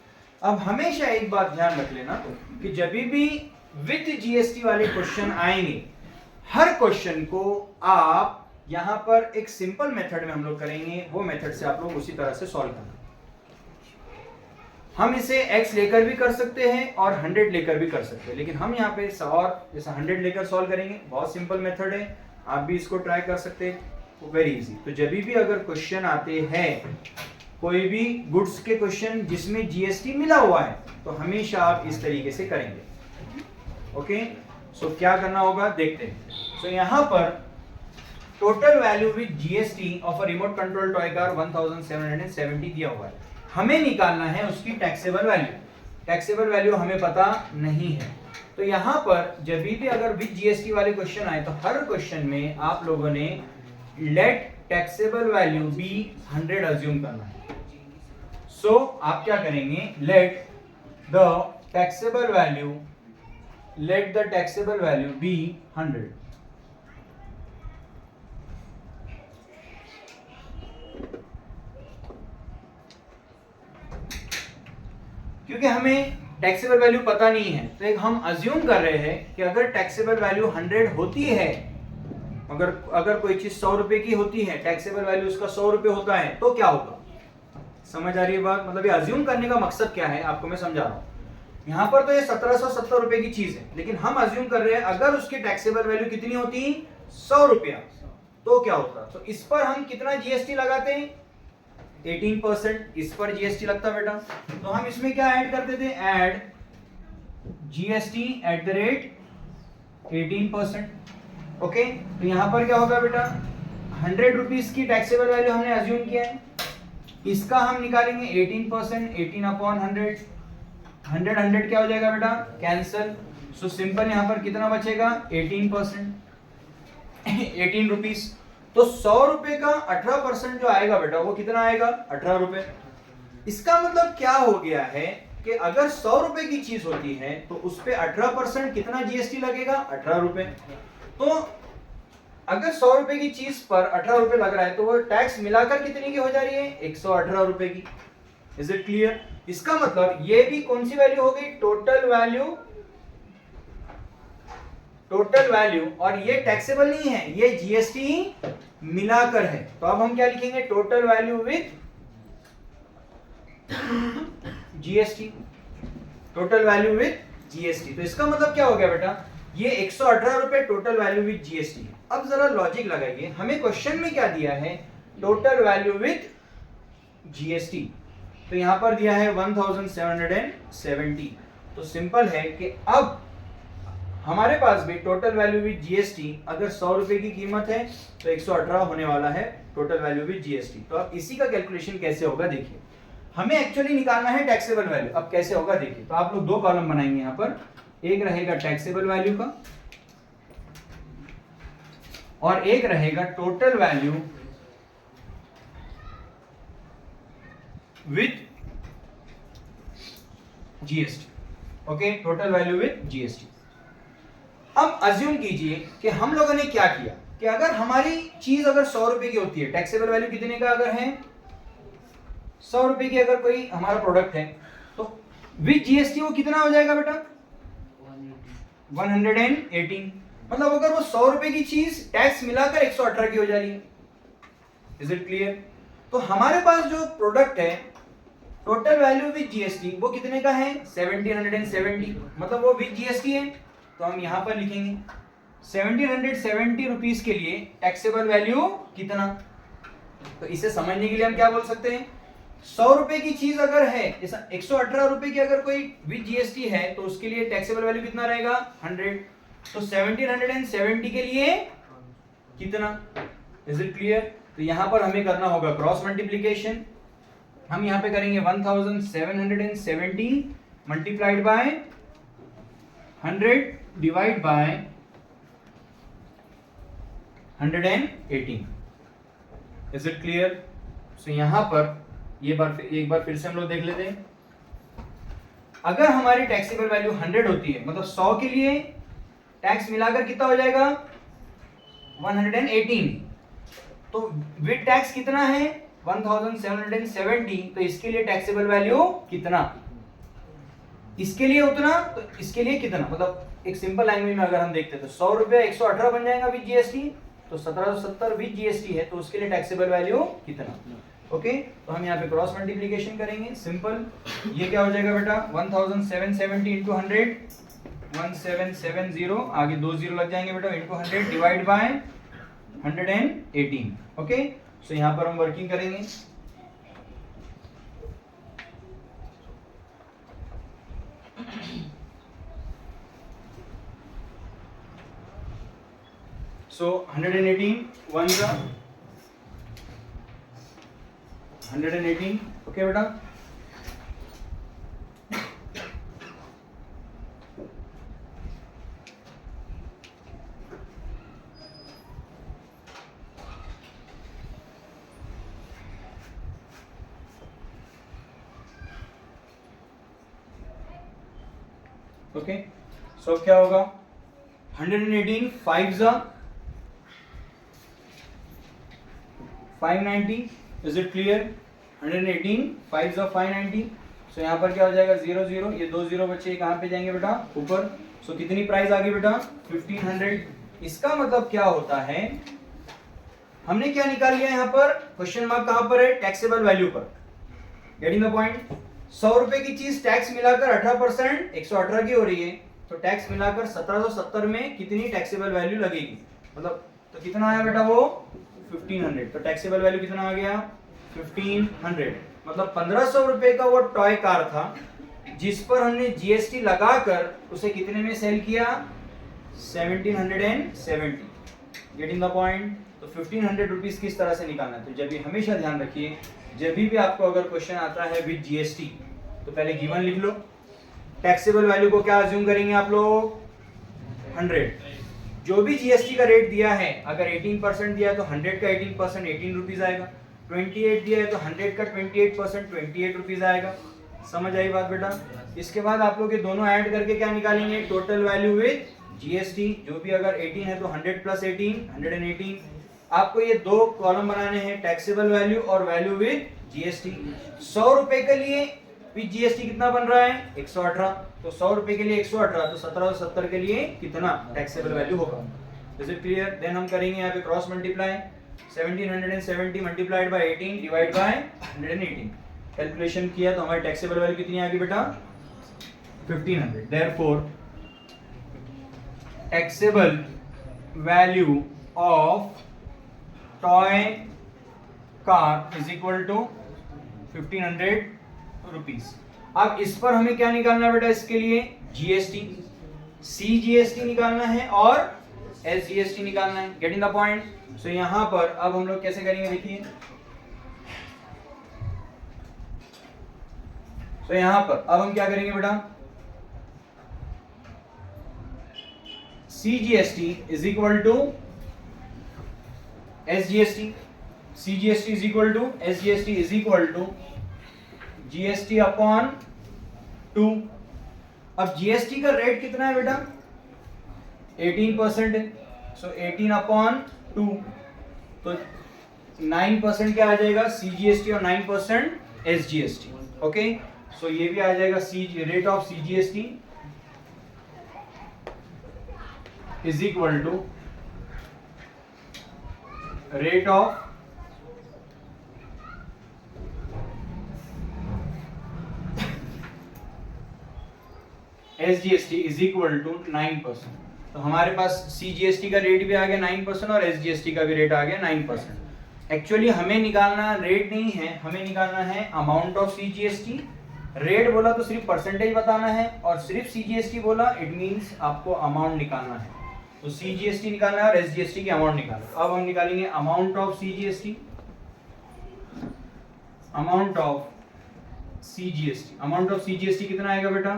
अब हमेशा एक बात ध्यान रख लेना कि जब भी विद GST वाले क्वेश्चन आएंगे, हर क्वेश्चन को आप यहां पर एक सिंपल मेथड में हम लोग करेंगे, वो मेथड से आप लोग उसी तरह से सॉल्व करना। हम इसे x लेकर भी कर सकते हैं और 100 लेकर भी कर सकते हैं, लेकिन हम यहाँ पे और जैसा 100 लेकर सॉल्व करेंगे। बहुत सिंपल मेथड है, आप भी इसको ट्राई कर सकते हैं, वेरी इजी। तो जब भी अगर क्वेश्चन आते हैं, कोई भी गुड्स के क्वेश्चन जिसमें GST मिला हुआ है, तो हमेशा आप इस तरीके से करेंगे। ओके, सो क्या करना होगा देखते हैं। सो यहाँ पर total value with GST of a remote control toy car 1770 दिया हुआ है, हमें निकालना है उसकी टैक्सेबल वैल्यू। टैक्सेबल वैल्यू हमें पता नहीं है, तो यहाँ पर जब भी अगर विद GST वाले क्वेश्चन आए, तो हर क्वेश्चन में आप लोगों ने let taxable value be 100 assume करना है। सो आप क्या करेंगे, let the taxable value be 100। क्योंकि हमें टैक्सेबल वैल्यू पता नहीं है, तो एक हम अज्यूम कर रहे हैं कि अगर टैक्सेबल वैल्यू 100 होती है, अगर कोई चीज 100 रुपए की होती है, टैक्सेबल वैल्यू उसका 100 रुपए होता है, तो क्या होगा। समझ आ रही है बात, मतलब ये अज्यूम करने का मकसद क्या है आपको मैं समझा रहा हूं। यहाँ पर तो ये 1770 रुपए की चीज है, लेकिन हम अज्यूम कर रहे हैं अगर उसकी टैक्सेबल वैल्यू कितनी होती, 100 रुपया, तो क्या होता। तो इस पर हम कितना GST लगाते हैं, 18% इस पर GST लगता बेटा। तो हम इसमें क्या ऐड करते थे, add GST eight the rate 18%। Okay, तो यहां पर क्या होगा बेटा, 100 रुपीज की टैक्सेबल वैल्यू हमने अज्यूम किया है, इसका हम निकालेंगे 18%, 18/100, 100 क्या हो जाएगा बेटा, कैंसल। सो सिंपल यहां पर कितना बचेगा, 18%, 18 रुपीज। तो 100 रुपए का 18% जो आएगा बेटा, वो कितना आएगा, 18 रुपए। इसका मतलब क्या हो गया है कि अगर 100 रुपए की चीज होती है, तो उस पे 18% कितना GST लगेगा, 18 रुपए। तो अगर 100 रुपए की चीज पर 18 रुपए लग रहा है, तो वो टैक्स मिलाकर कितनी की हो जा रही है, 118 रुपए की। Is it clear. इसका मतलब ये भी कौन सी वैल्यू हो गई, टोटल वैल्यू, और ये टैक्सेबल नहीं है, ये GST मिलाकर है। तो अब हम क्या लिखेंगे, total value with GST, total value with GST। तो इसका मतलब क्या हो गया बेटा, ये 118 रुपए टोटल वैल्यू विद GST। अब जरा लॉजिक लगाइए, हमें क्वेश्चन में क्या दिया है, टोटल वैल्यू विद GST, तो यहां पर दिया है 1770। तो सिंपल है कि अब हमारे पास भी टोटल वैल्यू विद GST अगर 100 रुपए की कीमत है, तो 118 होने वाला है टोटल वैल्यू विद GST। तो अब इसी का कैलकुलेशन कैसे होगा देखिए, हमें एक्चुअली निकालना है टैक्सेबल वैल्यू। अब कैसे होगा देखिए, तो आप लोग दो कॉलम बनाएंगे, यहाँ पर एक रहेगा टैक्सेबल वैल्यू का और एक रहेगा total value with GST। Okay, total value with GST। अब अज्यूम कीजिए कि हम लोगों ने क्या किया कि अगर हमारी चीज अगर 100 रुपए की होती है, टैक्सेबल वैल्यू कितने का अगर है, 100 रुपए की अगर कोई हमारा प्रोडक्ट है, तो विद GST वो कितना हो जाएगा बेटा, 118। मतलब अगर वो 100 रुपए की चीज टैक्स मिलाकर 118 की हो जा रही है। Is it clear. तो हमारे पास जो प्रोडक्ट है, टोटल वैल्यू विद GST वो कितने का है, 1770, मतलब वो विद GST है। तो हम यहां पर लिखेंगे 1770 रुपीस के लिए टैक्सेबल वैल्यू कितना। तो इसे समझने के लिए हम क्या बोल सकते हैं, 100 रुपए की चीज अगर है, जैसा 118 रुपए की अगर कोई विद GST है, तो उसके लिए टैक्सेबल वैल्यू कितना रहेगा, 100। तो 1770 के लिए कितना। Is it clear. तो यहां पर हमें करना होगा क्रॉस मल्टीप्लीकेशन। हम यहां पे करेंगे 1770 multiplied by 100 divide by 118। Is it clear. So यहां पर एक बार फिर से हम लोग देख लेते हैं। अगर हमारी टैक्सेबल वैल्यू 100 होती है, मतलब 100 के लिए टैक्स मिलाकर कितना हो जाएगा 118। तो विद टैक्स कितना है 1770, तो इसके लिए टैक्सेबल वैल्यू कितना, इसके लिए उतना, तो इसके लिए कितना, मतलब एक सिंपल लैंग्वेज में अगर हम देखते तो 100 रुपया 118 बन जाएगा विद जीएसटी, तो 1770 विद जीएसटी है, तो उसके लिए टैक्सेबल वैल्यू कितना। ओके, तो हम यहाँ पे क्रॉस मल्टीप्लीकेशन करेंगे, सिंपल। ये क्या हो जाएगा बेटा 1770 इंटू 100, 1770, आगे 2 जीरो लग जाएंगे बेटा, इंटू 100 डिवाइड बाय 118। ओके, सो यहाँ पर हम वर्किंग करेंगे। So 118 1 जा 118, ओके बेटा। ओके, सो क्या होगा 118 5 जा 590, इज इट क्लियर। 118 5 जा 590, सो यहाँ पर क्या हो जाएगा 0 0, ये 2 जीरो बच्चे कहाँ पे जाएंगे बेटा ऊपर। सो कितनी प्राइस आ गई बेटा 1500। इसका मतलब क्या होता है, हमने क्या निकाल लिया यहाँ पर, क्वेश्चन मार्क कहाँ पर है, टैक्सेबल वैल्यू पर। Getting the point. 100 रुपए की चीज टैक्स मिलाकर 18%, 118 की हो रही है, तो टैक्स मिलाकर 1770 में कितनी टैक्सेबल वैल्यू लगेगी, मतलब तो कितना आया बेटा वो 1500। तो टैक्सेबल वैल्यू कितना आ गया 1500, मतलब 1500 रुपए का वो टॉय कार था जिस पर हमने जीएसटी लगाकर उसे कितने में सेल किया 1770। Getting the point. तो 1500 रुपीज किस तरह से निकालना है, तो जब भी हमेशा ध्यान रखिए, जब भी आपको अगर क्वेश्चन आता है विद जीएसटी, तो पहले गिवन लिख लो, टैक्सेबल वैल्यू को क्या अज्यूम करेंगे आप लोग 100, जो भी जीएसटी का रेट दिया है, अगर 18% दिया है तो 100 का 18% 18 रुपीज आएगा, 28 दिया है तो 100 का 28% 28 रुपीज आएगा। समझ आई बात बेटा। इसके बाद आप लोग ये दोनों ऐड करके क्या निकालेंगे, टोटल वैल्यू विद जीएसटी, जो भी अगर 18 है तो 100 प्लस 18 118। आपको ये दो कॉलम बनाने हैं, टैक्सेबल वैल्यू और वैल्यू विद जीएसटी। 100 रुपए के लिए विद जीएसटी कितना बन रहा है 118, तो 100 रुपए के लिए 118, तो 1770 के लिए कितना टैक्सेबल वैल्यू होगा। Is it clear. देन हम करेंगे यहाँ पे cross multiply, 1770 multiplied by 18 divide by 118। Calculation किया तो हमारी टैक्सेबल वैल्यू कितनी आ गई बेटा 1500। Therefore taxable value of toy car is equal to 1500 rupees. अब इस पर हमें क्या निकालना है बेटा, इसके लिए जीएसटी, सीजीएसटी निकालना है और एसजीएसटी निकालना है। Getting the point. सो यहां पर अब हम लोग कैसे करेंगे देखिए, तो यहां पर अब हम क्या करेंगे बेटा, CGST is equal to SGST, CGST is equal to SGST is equal to GST upon 2। अब जीएसटी का रेट कितना है बेटा 18% है, सो 18 अपॉन 2, तो 9% क्या आ जाएगा सीजीएसटी और 9% एसजीएसटी। ओके, सो ये भी आ जाएगा rate of CGST is equal to rate of SGST is equal to 9%। तो हमारे पास सीजीएसटी का रेट भी आ गया 9% और एसजीएसटी का भी रेट आ गया 9%। एक्चुअली हमें निकालना रेट नहीं है, हमें निकालना है अमाउंट ऑफ सीजीएसटी। रेट बोला तो सिर्फ परसेंटेज बताना है, और सिर्फ सीजीएसटी बोला इट मींस आपको अमाउंट निकालना है। तो सीजीएसटी निकालना है और एसजीएसटी की अमाउंट निकालना है। अब हम निकालेंगे amount of CGST, amount of CGST. Amount of CGST कितना आएगा बेटा,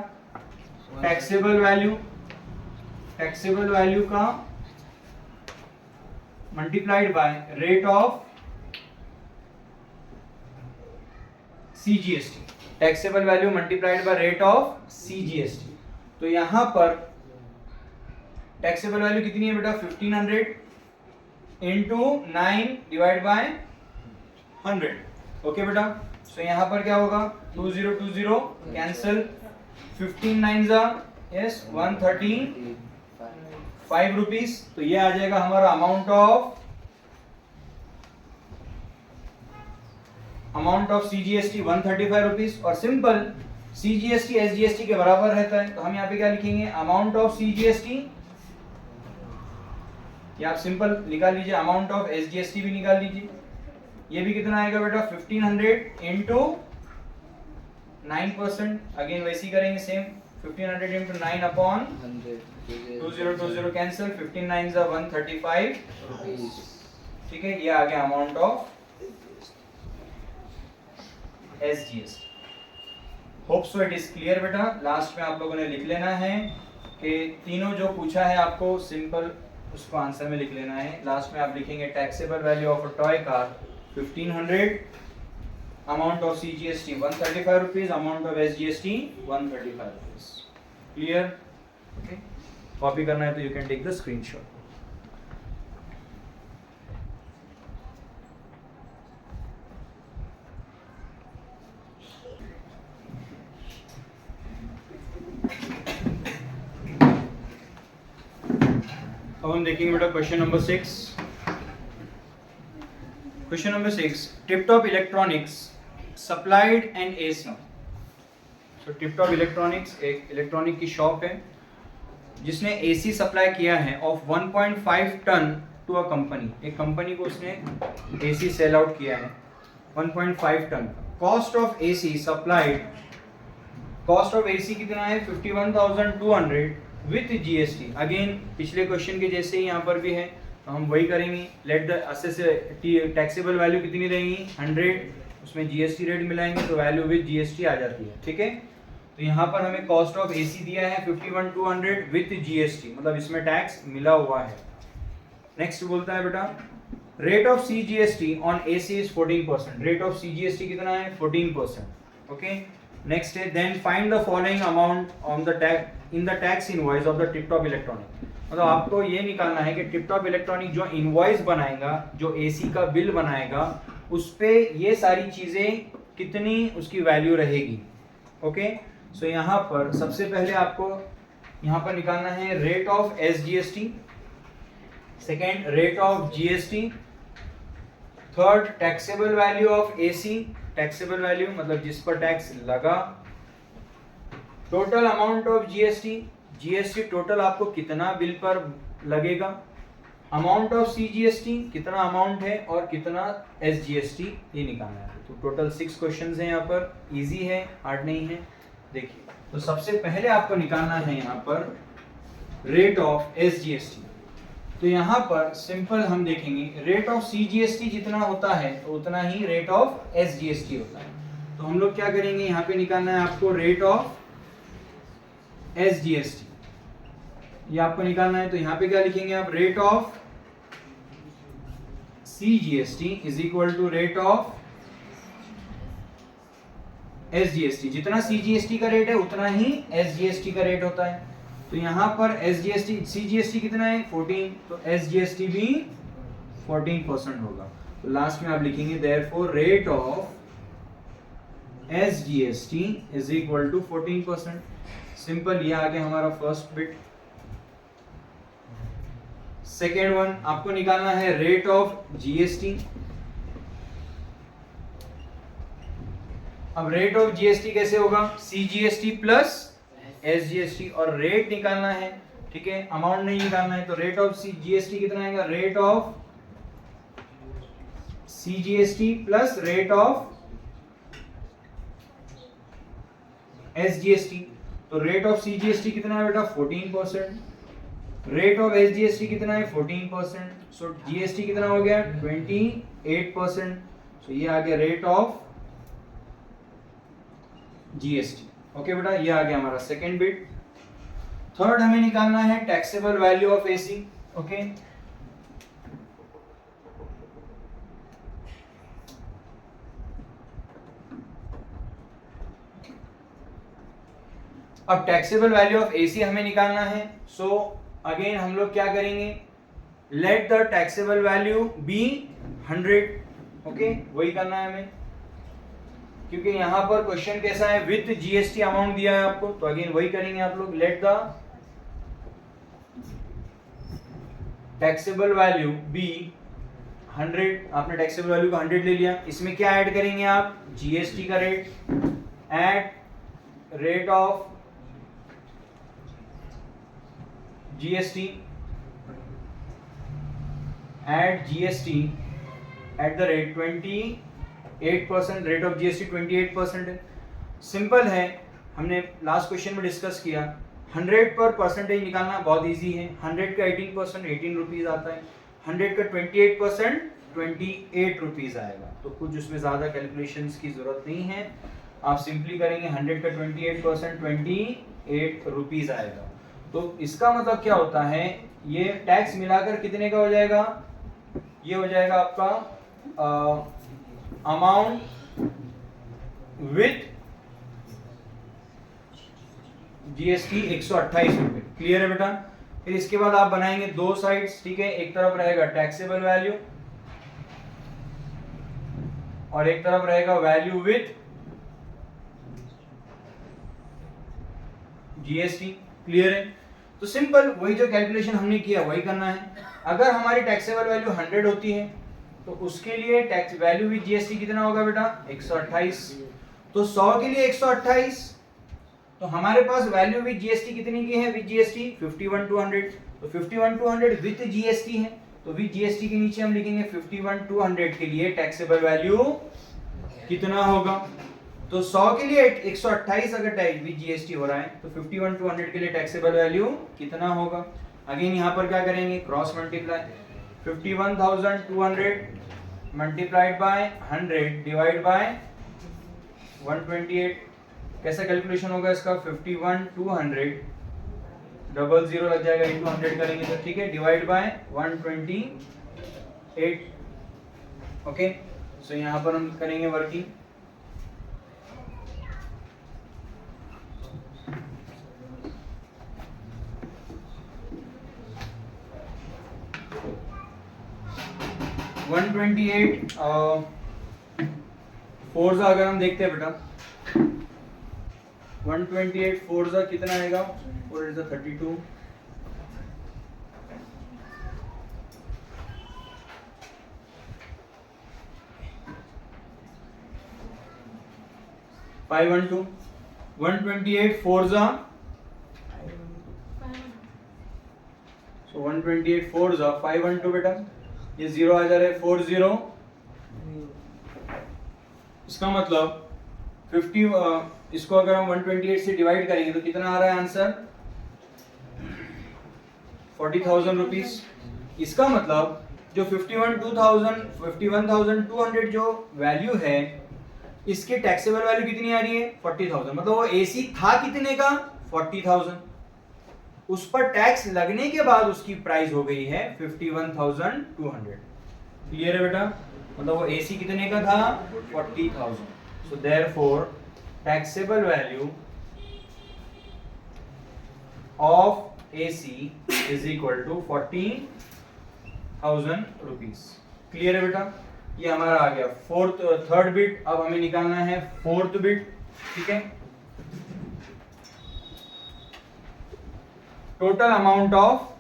टैक्सेबल वैल्यू, टैक्सेबल वैल्यू का multiplied by rate of CGST, taxable value multiplied by rate of CGST. तो यहां पर टैक्सेबल वैल्यू कितनी है बेटा 1500 इंटू 9 डिवाइड बाय 100। ओके बेटा, सो यहाँ पर क्या होगा 2020 कैंसिल, 15 9 यस 135 रुपीज। तो ये आ जाएगा हमारा अमाउंट ऑफ CGST 135 रुपीज। और सिंपल CGST SGST के बराबर रहता है, तो हम यहाँ पे क्या लिखेंगे अमाउंट ऑफ CGST, या आप सिंपल निकाल लीजिए अमाउंट ऑफ SGST भी निकाल लीजिए। ये भी कितना आएगा बेटा 1500 इंटू 9%, अगेन वैसे ही करेंगे same 1500 into 9 upon 2020 cancel, 15 9 135 rupees. ठीक है, ये आ गया amount of SGST। Hope so it is clear बेटा। लास्ट में आप लोगों ने लिख लेना है कि तीनों जो पूछा है आपको सिंपल उसको आंसर में लिख लेना है। लास्ट में आप लिखेंगे taxable value of a toy car 1500, amount of CGST 135 rupees, amount of SGST 135 rupees. Clear? Okay, copy करना है तो you can take the screenshot. अब हम देखेंगे बेटा question number 6। Question number 6, tiptop electronics supplied an AC। तो tiptop electronics एक electronic की शॉप है जिसने AC सप्लाई किया है of 1.5 ton to a company. एक कंपनी को उसने AC सेल आउट किया है 1.5 ton. Cost of AC supplied, cost of AC कितना है 51,200 विथ GST। अगेन पिछले क्वेश्चन के जैसे ही यहाँ पर भी है, तो हम वही करेंगे। Let the assess taxable value कितनी रहेगी 100, उसमें GST रेट मिलाएंगे तो वैल्यू विथ GST आ जाती है। ठीक है, तो यहाँ पर हमें कॉस्ट ऑफ AC दिया है 51,200 विथ GST, मतलब इसमें टैक्स मिला हुआ है। नेक्स्ट बोलता है बेटा rate of CGST on AC is 14%। Rate of CGST कितना है 14%। ओके, नेक्स्ट है then find the following amount on the tax in the tax invoice of the tiptop electronic. मतलब आपको ये निकालना है कि टिपटॉप इलेक्ट्रॉनिक जो इनवॉइस बनाएगा, जो AC का बिल बनाएगा, उस पे ये सारी चीजें कितनी उसकी वैल्यू रहेगी। ओके, सो यहाँ पर सबसे पहले आपको यहाँ पर निकालना है rate of SGST, second rate of GST, third taxable value of AC, taxable value मतलब जिस पर टैक्स लगा, total amount of GST total आपको कितना बिल पर लगेगा, अमाउंट ऑफ CGST कितना अमाउंट है और कितना SGST, ये निकालना है। तो टोटल 6 क्वेश्चंस हैं यहाँ पर, इजी है हार्ड नहीं है। देखिए, तो सबसे पहले आपको निकालना है यहाँ पर रेट ऑफ SGST। तो यहाँ पर सिंपल हम देखेंगे रेट ऑफ CGST जितना होता है तो उतना ही रेट ऑफ SGST होता है। तो हम लोग क्या करेंगे, यहाँ पे निकालना है आपको रेट ऑफ SGST, ये आपको निकालना है। तो यहाँ पे क्या लिखेंगे आप, rate of CGST is equal to rate of SGST। जितना CGST का रेट है उतना ही SGST का रेट होता है। तो यहाँ पर CGST कितना है 14, तो SGST भी 14% होगा। तो लास्ट में आप लिखेंगे therefore rate of SGST is equal to 14%। Simple, ये आ गया हमारा फर्स्ट बिट। सेकेंड वन आपको निकालना है रेट ऑफ GST। अब रेट ऑफ GST कैसे होगा, CGST प्लस SGST, और रेट निकालना है। ठीक है, अमाउंट नहीं निकालना है। तो रेट ऑफ GST कितना आएगा, rate of CGST plus rate of SGST। तो रेट ऑफ CGST कितना है बेटा 14%, रेट ऑफ SGST कितना है 14%, सो GST कितना हो गया 28%। सो ये आ गया रेट ऑफ GST। ओके बेटा, ये आ गया हमारा सेकेंड बिट। थर्ड हमें निकालना है taxable value of AC। Okay, अब टैक्सेबल वैल्यू ऑफ AC हमें निकालना है। सो अगेन हम लोग क्या करेंगे, let the taxable value be 100, okay वही करना है हमें, क्योंकि यहां पर क्वेश्चन कैसा है, विथ जीएसटी अमाउंट दिया है आपको, तो अगेन वही करेंगे आप लोग, let the taxable value be 100, आपने टैक्सेबल वैल्यू को 100 ले लिया, इसमें क्या ऐड करेंगे आप, जीएसटी का rate, at rate of GST, at GST at the rate 28%, rate of GST 28% है। सिंपल है, हमने लास्ट क्वेश्चन में डिस्कस किया, 100 पर परसेंटेज निकालना बहुत इजी है, 100 का 18% 18 रुपीज आता है, 100 का 28% 28 रुपीज आएगा, तो कुछ उसमें ज़्यादा कैलकुलेशंस की ज़रूरत नहीं है, आप सिंपली करेंगे 100 का 28% 28 रुपीज आएगा। तो इसका मतलब क्या होता है, ये टैक्स मिलाकर कितने का हो जाएगा, ये हो जाएगा आपका अमाउंट विथ जीएसटी 128 रुपए। क्लियर है बेटा? फिर इसके बाद आप बनाएंगे दो साइड्स, ठीक है, एक तरफ रहेगा टैक्सेबल वैल्यू और एक तरफ रहेगा वैल्यू विथ जीएसटी। क्लियर है? तो सिंपल वही जो कैलकुलेशन हमने किया वही करना है। अगर हमारी टैक्सेबल वैल्यू 100 होती है तो उसके लिए टैक्स वैल्यू विद जीएसटी कितना होगा बेटा, 128। तो 100 के लिए 128, तो हमारे पास वैल्यू विद जीएसटी कितनी की है, विद जीएसटी 51,200, तो 51,200 विद जीएसटी है, तो विद जीएसटी के नीचे हम लिखेंगे 51,200 के लिए टैक्सेबल वैल्यू कितना होगा। तो 100 के लिए 128 अगर टैक्स विद जीएसटी हो रहा है तो 51,200 के लिए टैक्सेबल वैल्यू कितना होगा। अगेन यहाँ पर क्या करेंगे, cross multiply, 51,200 multiplied by 100 divide bye 128। कैसा कैलकुलेशन होगा इसका, 51,200 डबल जीरो लग जाएगा, इंटू 100 करेंगे तो ठीक है, डिवाइड बाय 128। ओके, सो यहाँ पर हम करेंगे वर्किंग, वन 128 फोर्जा अगर हम देखते हैं बेटा, 128 फोर्जा कितना आएगा, 4 इज 32, 512, 128 फोर्जा, सो 128 फोर्जा 512 बेटा, ये जीरो आ जा रहा है 40, इसका मतलब 50, इसको अगर हम 128 से डिवाइड करेंगे तो कितना आ रहा है आंसर, 40,000 रुपीज। इसका मतलब जो 51,200 जो वैल्यू है इसकी टैक्सेबल वैल्यू कितनी आ रही है, 40,000, मतलब वो एसी था कितने का, 40,000, उस पर टैक्स लगने के बाद उसकी प्राइस हो गई है 51,200। क्लियर है बेटा? मतलब वो एसी कितने का था, 40,000। So therefore taxable value of AC is equal to 40,000 rupees. Clear है बेटा? ये हमारा आ गया थर्ड बिट। अब हमें निकालना है फोर्थ बिट, ठीक है, टोटल अमाउंट ऑफ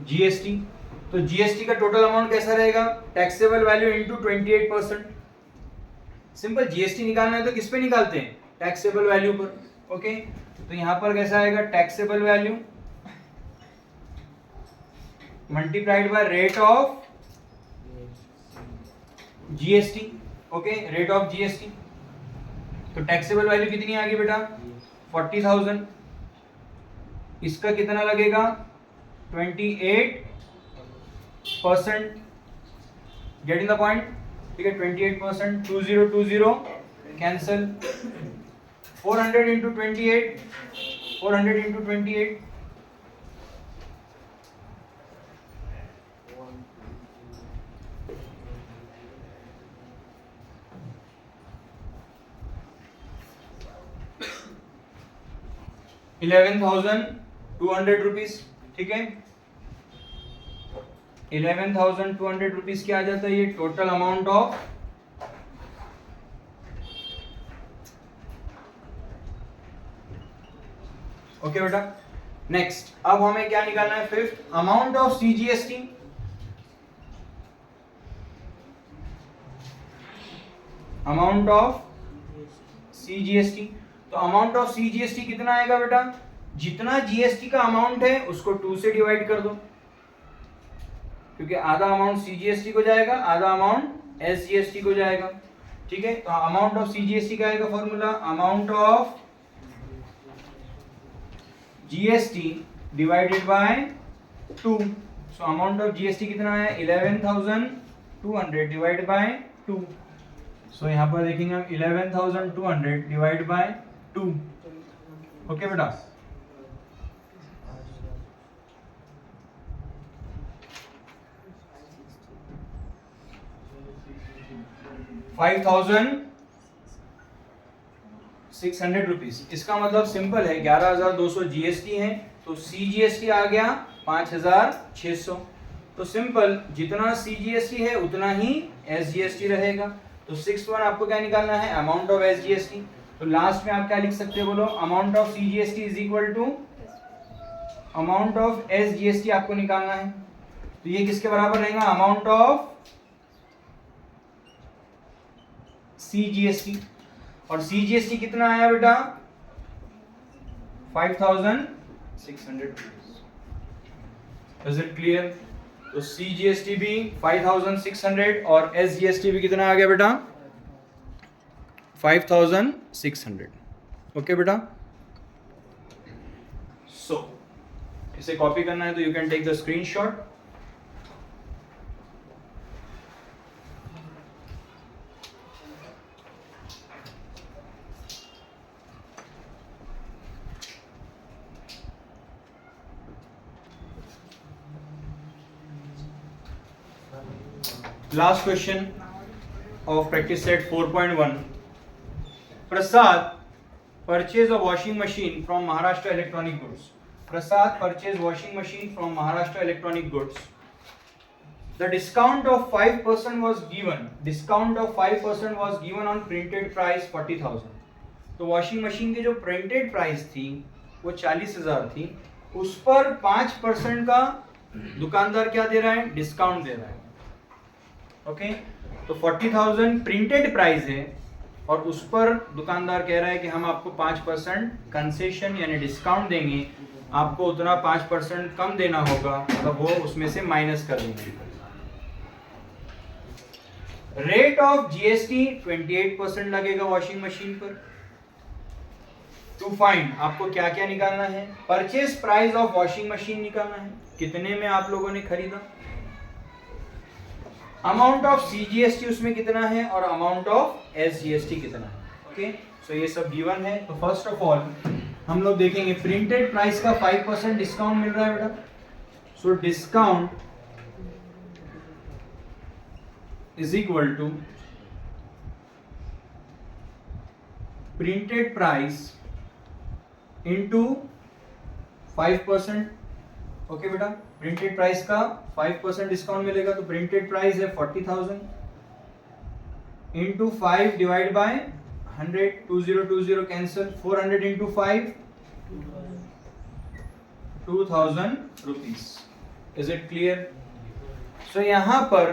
जीएसटी। तो जीएसटी का टोटल अमाउंट कैसा रहेगा, taxable value into 28%। Simple GST निकालना है तो किस पे निकालते हैं, टैक्सेबल वैल्यू पर। ओके, तो यहां पर कैसा आएगा, taxable value multiplied by rate of GST. Okay, rate of GST, तो टैक्सेबल वैल्यू कितनी आ गई बेटा, 40,000, इसका कितना लगेगा, 28%। Getting the point? ठीक है, 28%, 2020 कैंसल, 400 इंटू 28, 400 इंटू 28, 11,200 रुपीज, ठीक है। 11,200 रुपीज क्या आ जाता है, ये टोटल अमाउंट ऑफ ओके बेटा। नेक्स्ट अब हमें क्या निकालना है, fifth amount of CGST. Amount of CGST, तो अमाउंट ऑफ सीजीएसटी कितना आएगा बेटा, जितना जीएसटी का अमाउंट है उसको 2 से डिवाइड कर दो, क्योंकि आधा अमाउंट सीजीएसटी को जाएगा, आधा अमाउंट एसजीएसटी को जाएगा, ठीक है। तो अमाउंट ऑफ सीजीएसटी का आएगा formula amount of GST divided by 2। So amount of GST कितना है, 11,200 डिवाइड बाय 2। सो यहाँ पर देखेंगे हम 11,200 डिवाइड बाय 2, ओके बेटा। ₹5,600। इसका मतलब सिंपल है, 11,200 जीएसटी है तो सीजीएसटी आ गया 5,600। तो सिंपल, जितना सीजीएसटी है उतना ही एसजीएसटी रहेगा। तो 6th वन आपको क्या निकालना है, अमाउंट ऑफ एसजीएसटी। तो लास्ट में आप क्या लिख सकते हो, बोलो amount of CGST is equal to amount of SGST आपको निकालना है। तो ये किसके बराबर रहेगा, अमाउंट ऑफ सीजीएसटी। और सीजीएसटी कितना आया बेटा, 5,600। Is it clear. तो सीजीएसटी भी 5,600 और एसजीएसटी भी कितना आ गया बेटा, 5,600। ओके बेटा। सो इसे कॉपी करना है तो you can take the screenshot. Last question of practice set 4.1. Prasad purchased a washing machine from Maharashtra Electronic Goods. Prasad purchased washing machine from Maharashtra Electronic Goods. The discount of 5% was given. Discount of 5% was given on printed price 40,000. तो washing machine की जो printed price थी वो 40,000 थी, उस पर 5% का दुकानदार क्या दे रहा है, डिस्काउंट दे रहा है। ओके तो 40,000 प्रिंटेड प्राइस है और उस पर दुकानदार कह रहा है कि हम आपको 5% कंसेशन यानी डिस्काउंट देंगे, आपको उतना 5% कम देना होगा, मतलब वो उसमें से माइनस कर देंगे। रेट ऑफ जीएसटी 28% लगेगा वॉशिंग मशीन पर। टू फाइंड आपको क्या क्या निकालना है, purchase price of washing machine निकालना है, कितने में आप लोगों ने खरीदा, अमाउंट ऑफ सीजीएसटी उसमें कितना है और अमाउंट ऑफ एसजीएसटी कितना है। ओके सो ये सब गिवन है। तो फर्स्ट ऑफ ऑल हम लोग देखेंगे प्रिंटेड प्राइस का 5% डिस्काउंट मिल रहा है बेटा। So discount is equal to printed price into 5%। Okay बेटा, प्रिंटेड प्राइस का 5% डिस्काउंट मिलेगा तो प्रिंटेड प्राइस है 40,000 into 5 divide by 100, 2020 cancel, 400 into 5 2,000 rupees. Is it clear. So यहां पर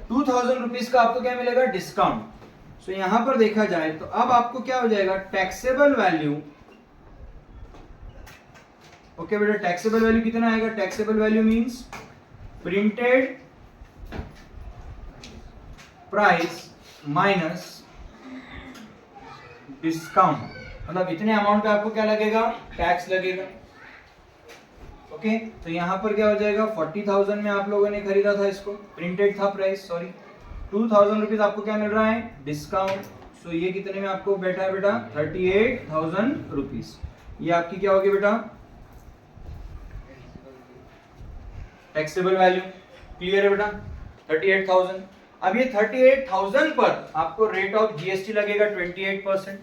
2,000 रुपीज का आपको क्या मिलेगा, डिस्काउंट। सो यहां पर देखा जाए तो अब आपको क्या हो जाएगा, टैक्सेबल वैल्यू। ओके बेटा, टैक्सेबल वैल्यू कितना आएगा, taxable value means printed price minus discount, मतलब इतने अमाउंट का आपको क्या लगेगा, टैक्स लगेगा। ओके तो यहां पर क्या हो जाएगा, 40,000 में आप लोगों ने खरीदा था इसको, प्रिंटेड था प्राइस, सॉरी 2,000 रुपीज आपको क्या मिल रहा है, डिस्काउंट। सो ये कितने में आपको बैठा है बेटा, 38,000 रुपीज। ये आपकी क्या होगी बेटा, टैक्सेबल वैल्यू। क्लियर है बेटा, 38,000। अब ये 38,000 पर आपको रेट ऑफ जीएसटी लगेगा 28%।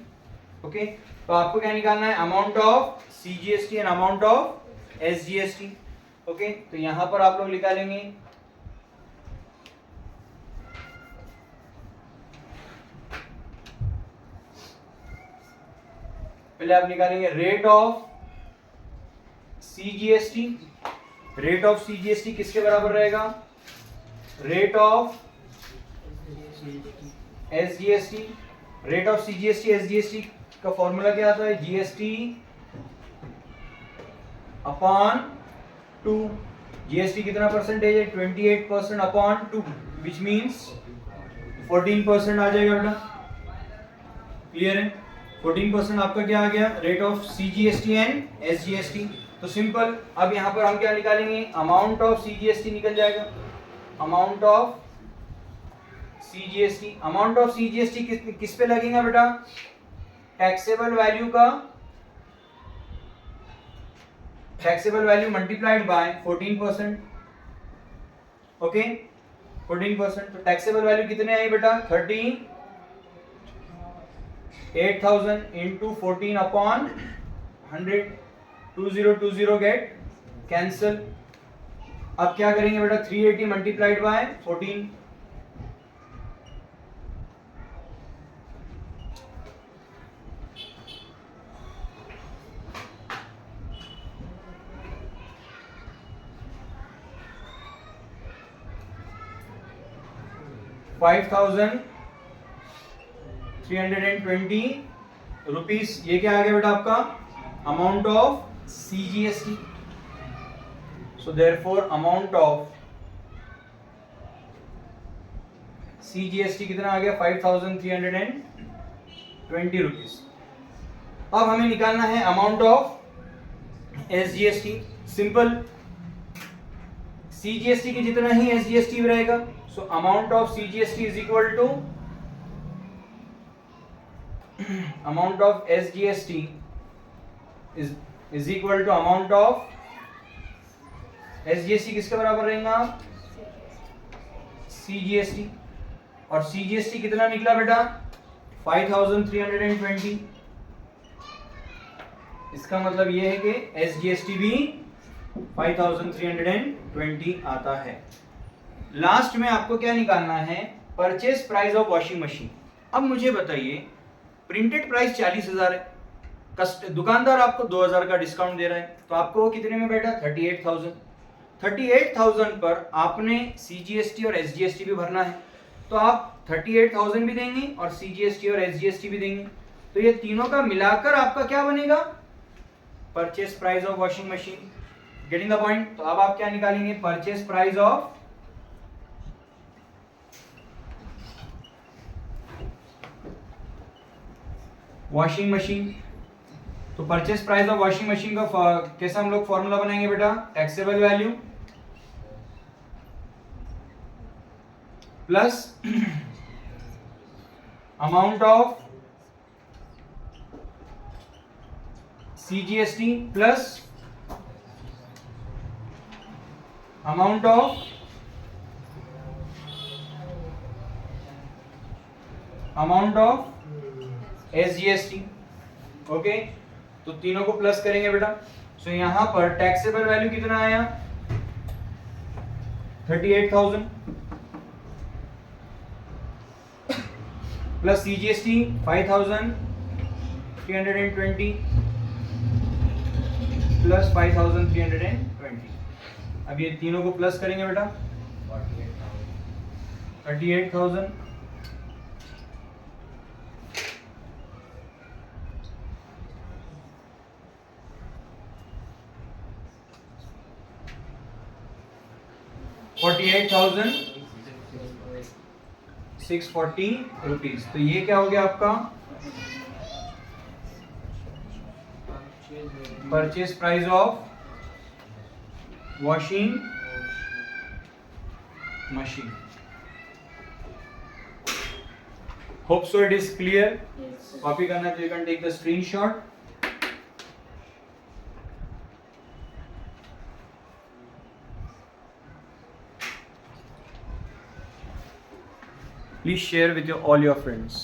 ओके तो आपको क्या निकालना है, amount of CGST and amount of SGST। Okay, तो यहां पर आप लोग निकालेंगे पहले आप निकालेंगे rate of CGST। Rate of CGST किसके बराबर रहेगा, rate of SGST। Rate of CGST SGST का फॉर्मूला क्या आता है, GST अपॉन 2। GST कितना परसेंटेज है, 28% अपॉन 2, विच मीन्स 14% आ जाएगा बेटा। क्लियर है, 14% आपका क्या आ गया, rate of CGST and SGST। तो सिंपल, अब यहां पर हम क्या निकालेंगे, अमाउंट ऑफ CGST निकल जाएगा, amount of CGST। Amount of CGST किस पे लगेगा बेटा, टैक्सेबल वैल्यू का, taxable value multiplied by 14%। Okay, 14%, तो टैक्सेबल वैल्यू कितने आई बेटा, 38,000 इंटू 14 अपॉन 100, 2020 गेट कैंसल। अब क्या करेंगे बेटा, 380 मल्टीप्लाइड बाय 14, ₹5,320 रुपीस। ये क्या आ गया बेटा आपका, amount of CGST। So therefore amount of CGST कितना आ गया, 5,320 रुपीस। अब हमें निकालना है amount of SGST। Simple, CGST की जितना ही SGST भी रहेगा, so amount of CGST is equal to amount of SGST is equal to amount of SGST किसके बराबर रहेगा, CGST। और CGST कितना निकला बेटा, 5,320। इसका मतलब ये है कि SGST भी 5,320 आता है। लास्ट में आपको क्या निकालना है, purchase price of washing machine. अब मुझे बताइए, प्रिंटेड प्राइस 40,000 है, दुकानदार आपको 2,000 का डिस्काउंट दे रहा है, तो आपको वो कितने में बैठा, 38,000। 38,000 पर आपने CGST और SGST भी भरना है, तो आप 38,000 भी देंगे और CGST और SGST भी देंगे, तो ये तीनों का मिलाकर आपका क्या बनेगा, purchase price of washing machine. Getting the point. तो अब आप क्या निकालेंगे, purchase price of washing machine. तो purchase price of washing machine का कैसा हम लोग फॉर्मूला बनाएंगे बेटा, taxable value plus amount of CGST plus amount of SGST। Okay, तो तीनों को प्लस करेंगे बेटा। सो यहां पर टैक्सेबल वैल्यू कितना आया, 38,000 प्लस CGST 5,320 प्लस 5,320। अब ये तीनों को प्लस करेंगे बेटा, 38,000 48,640 रुपीज। तो ये क्या हो गया आपका, purchase price of washing machine. Hope so it is clear. Copy करना है तो you can take the screenshot. Please share with all your friends.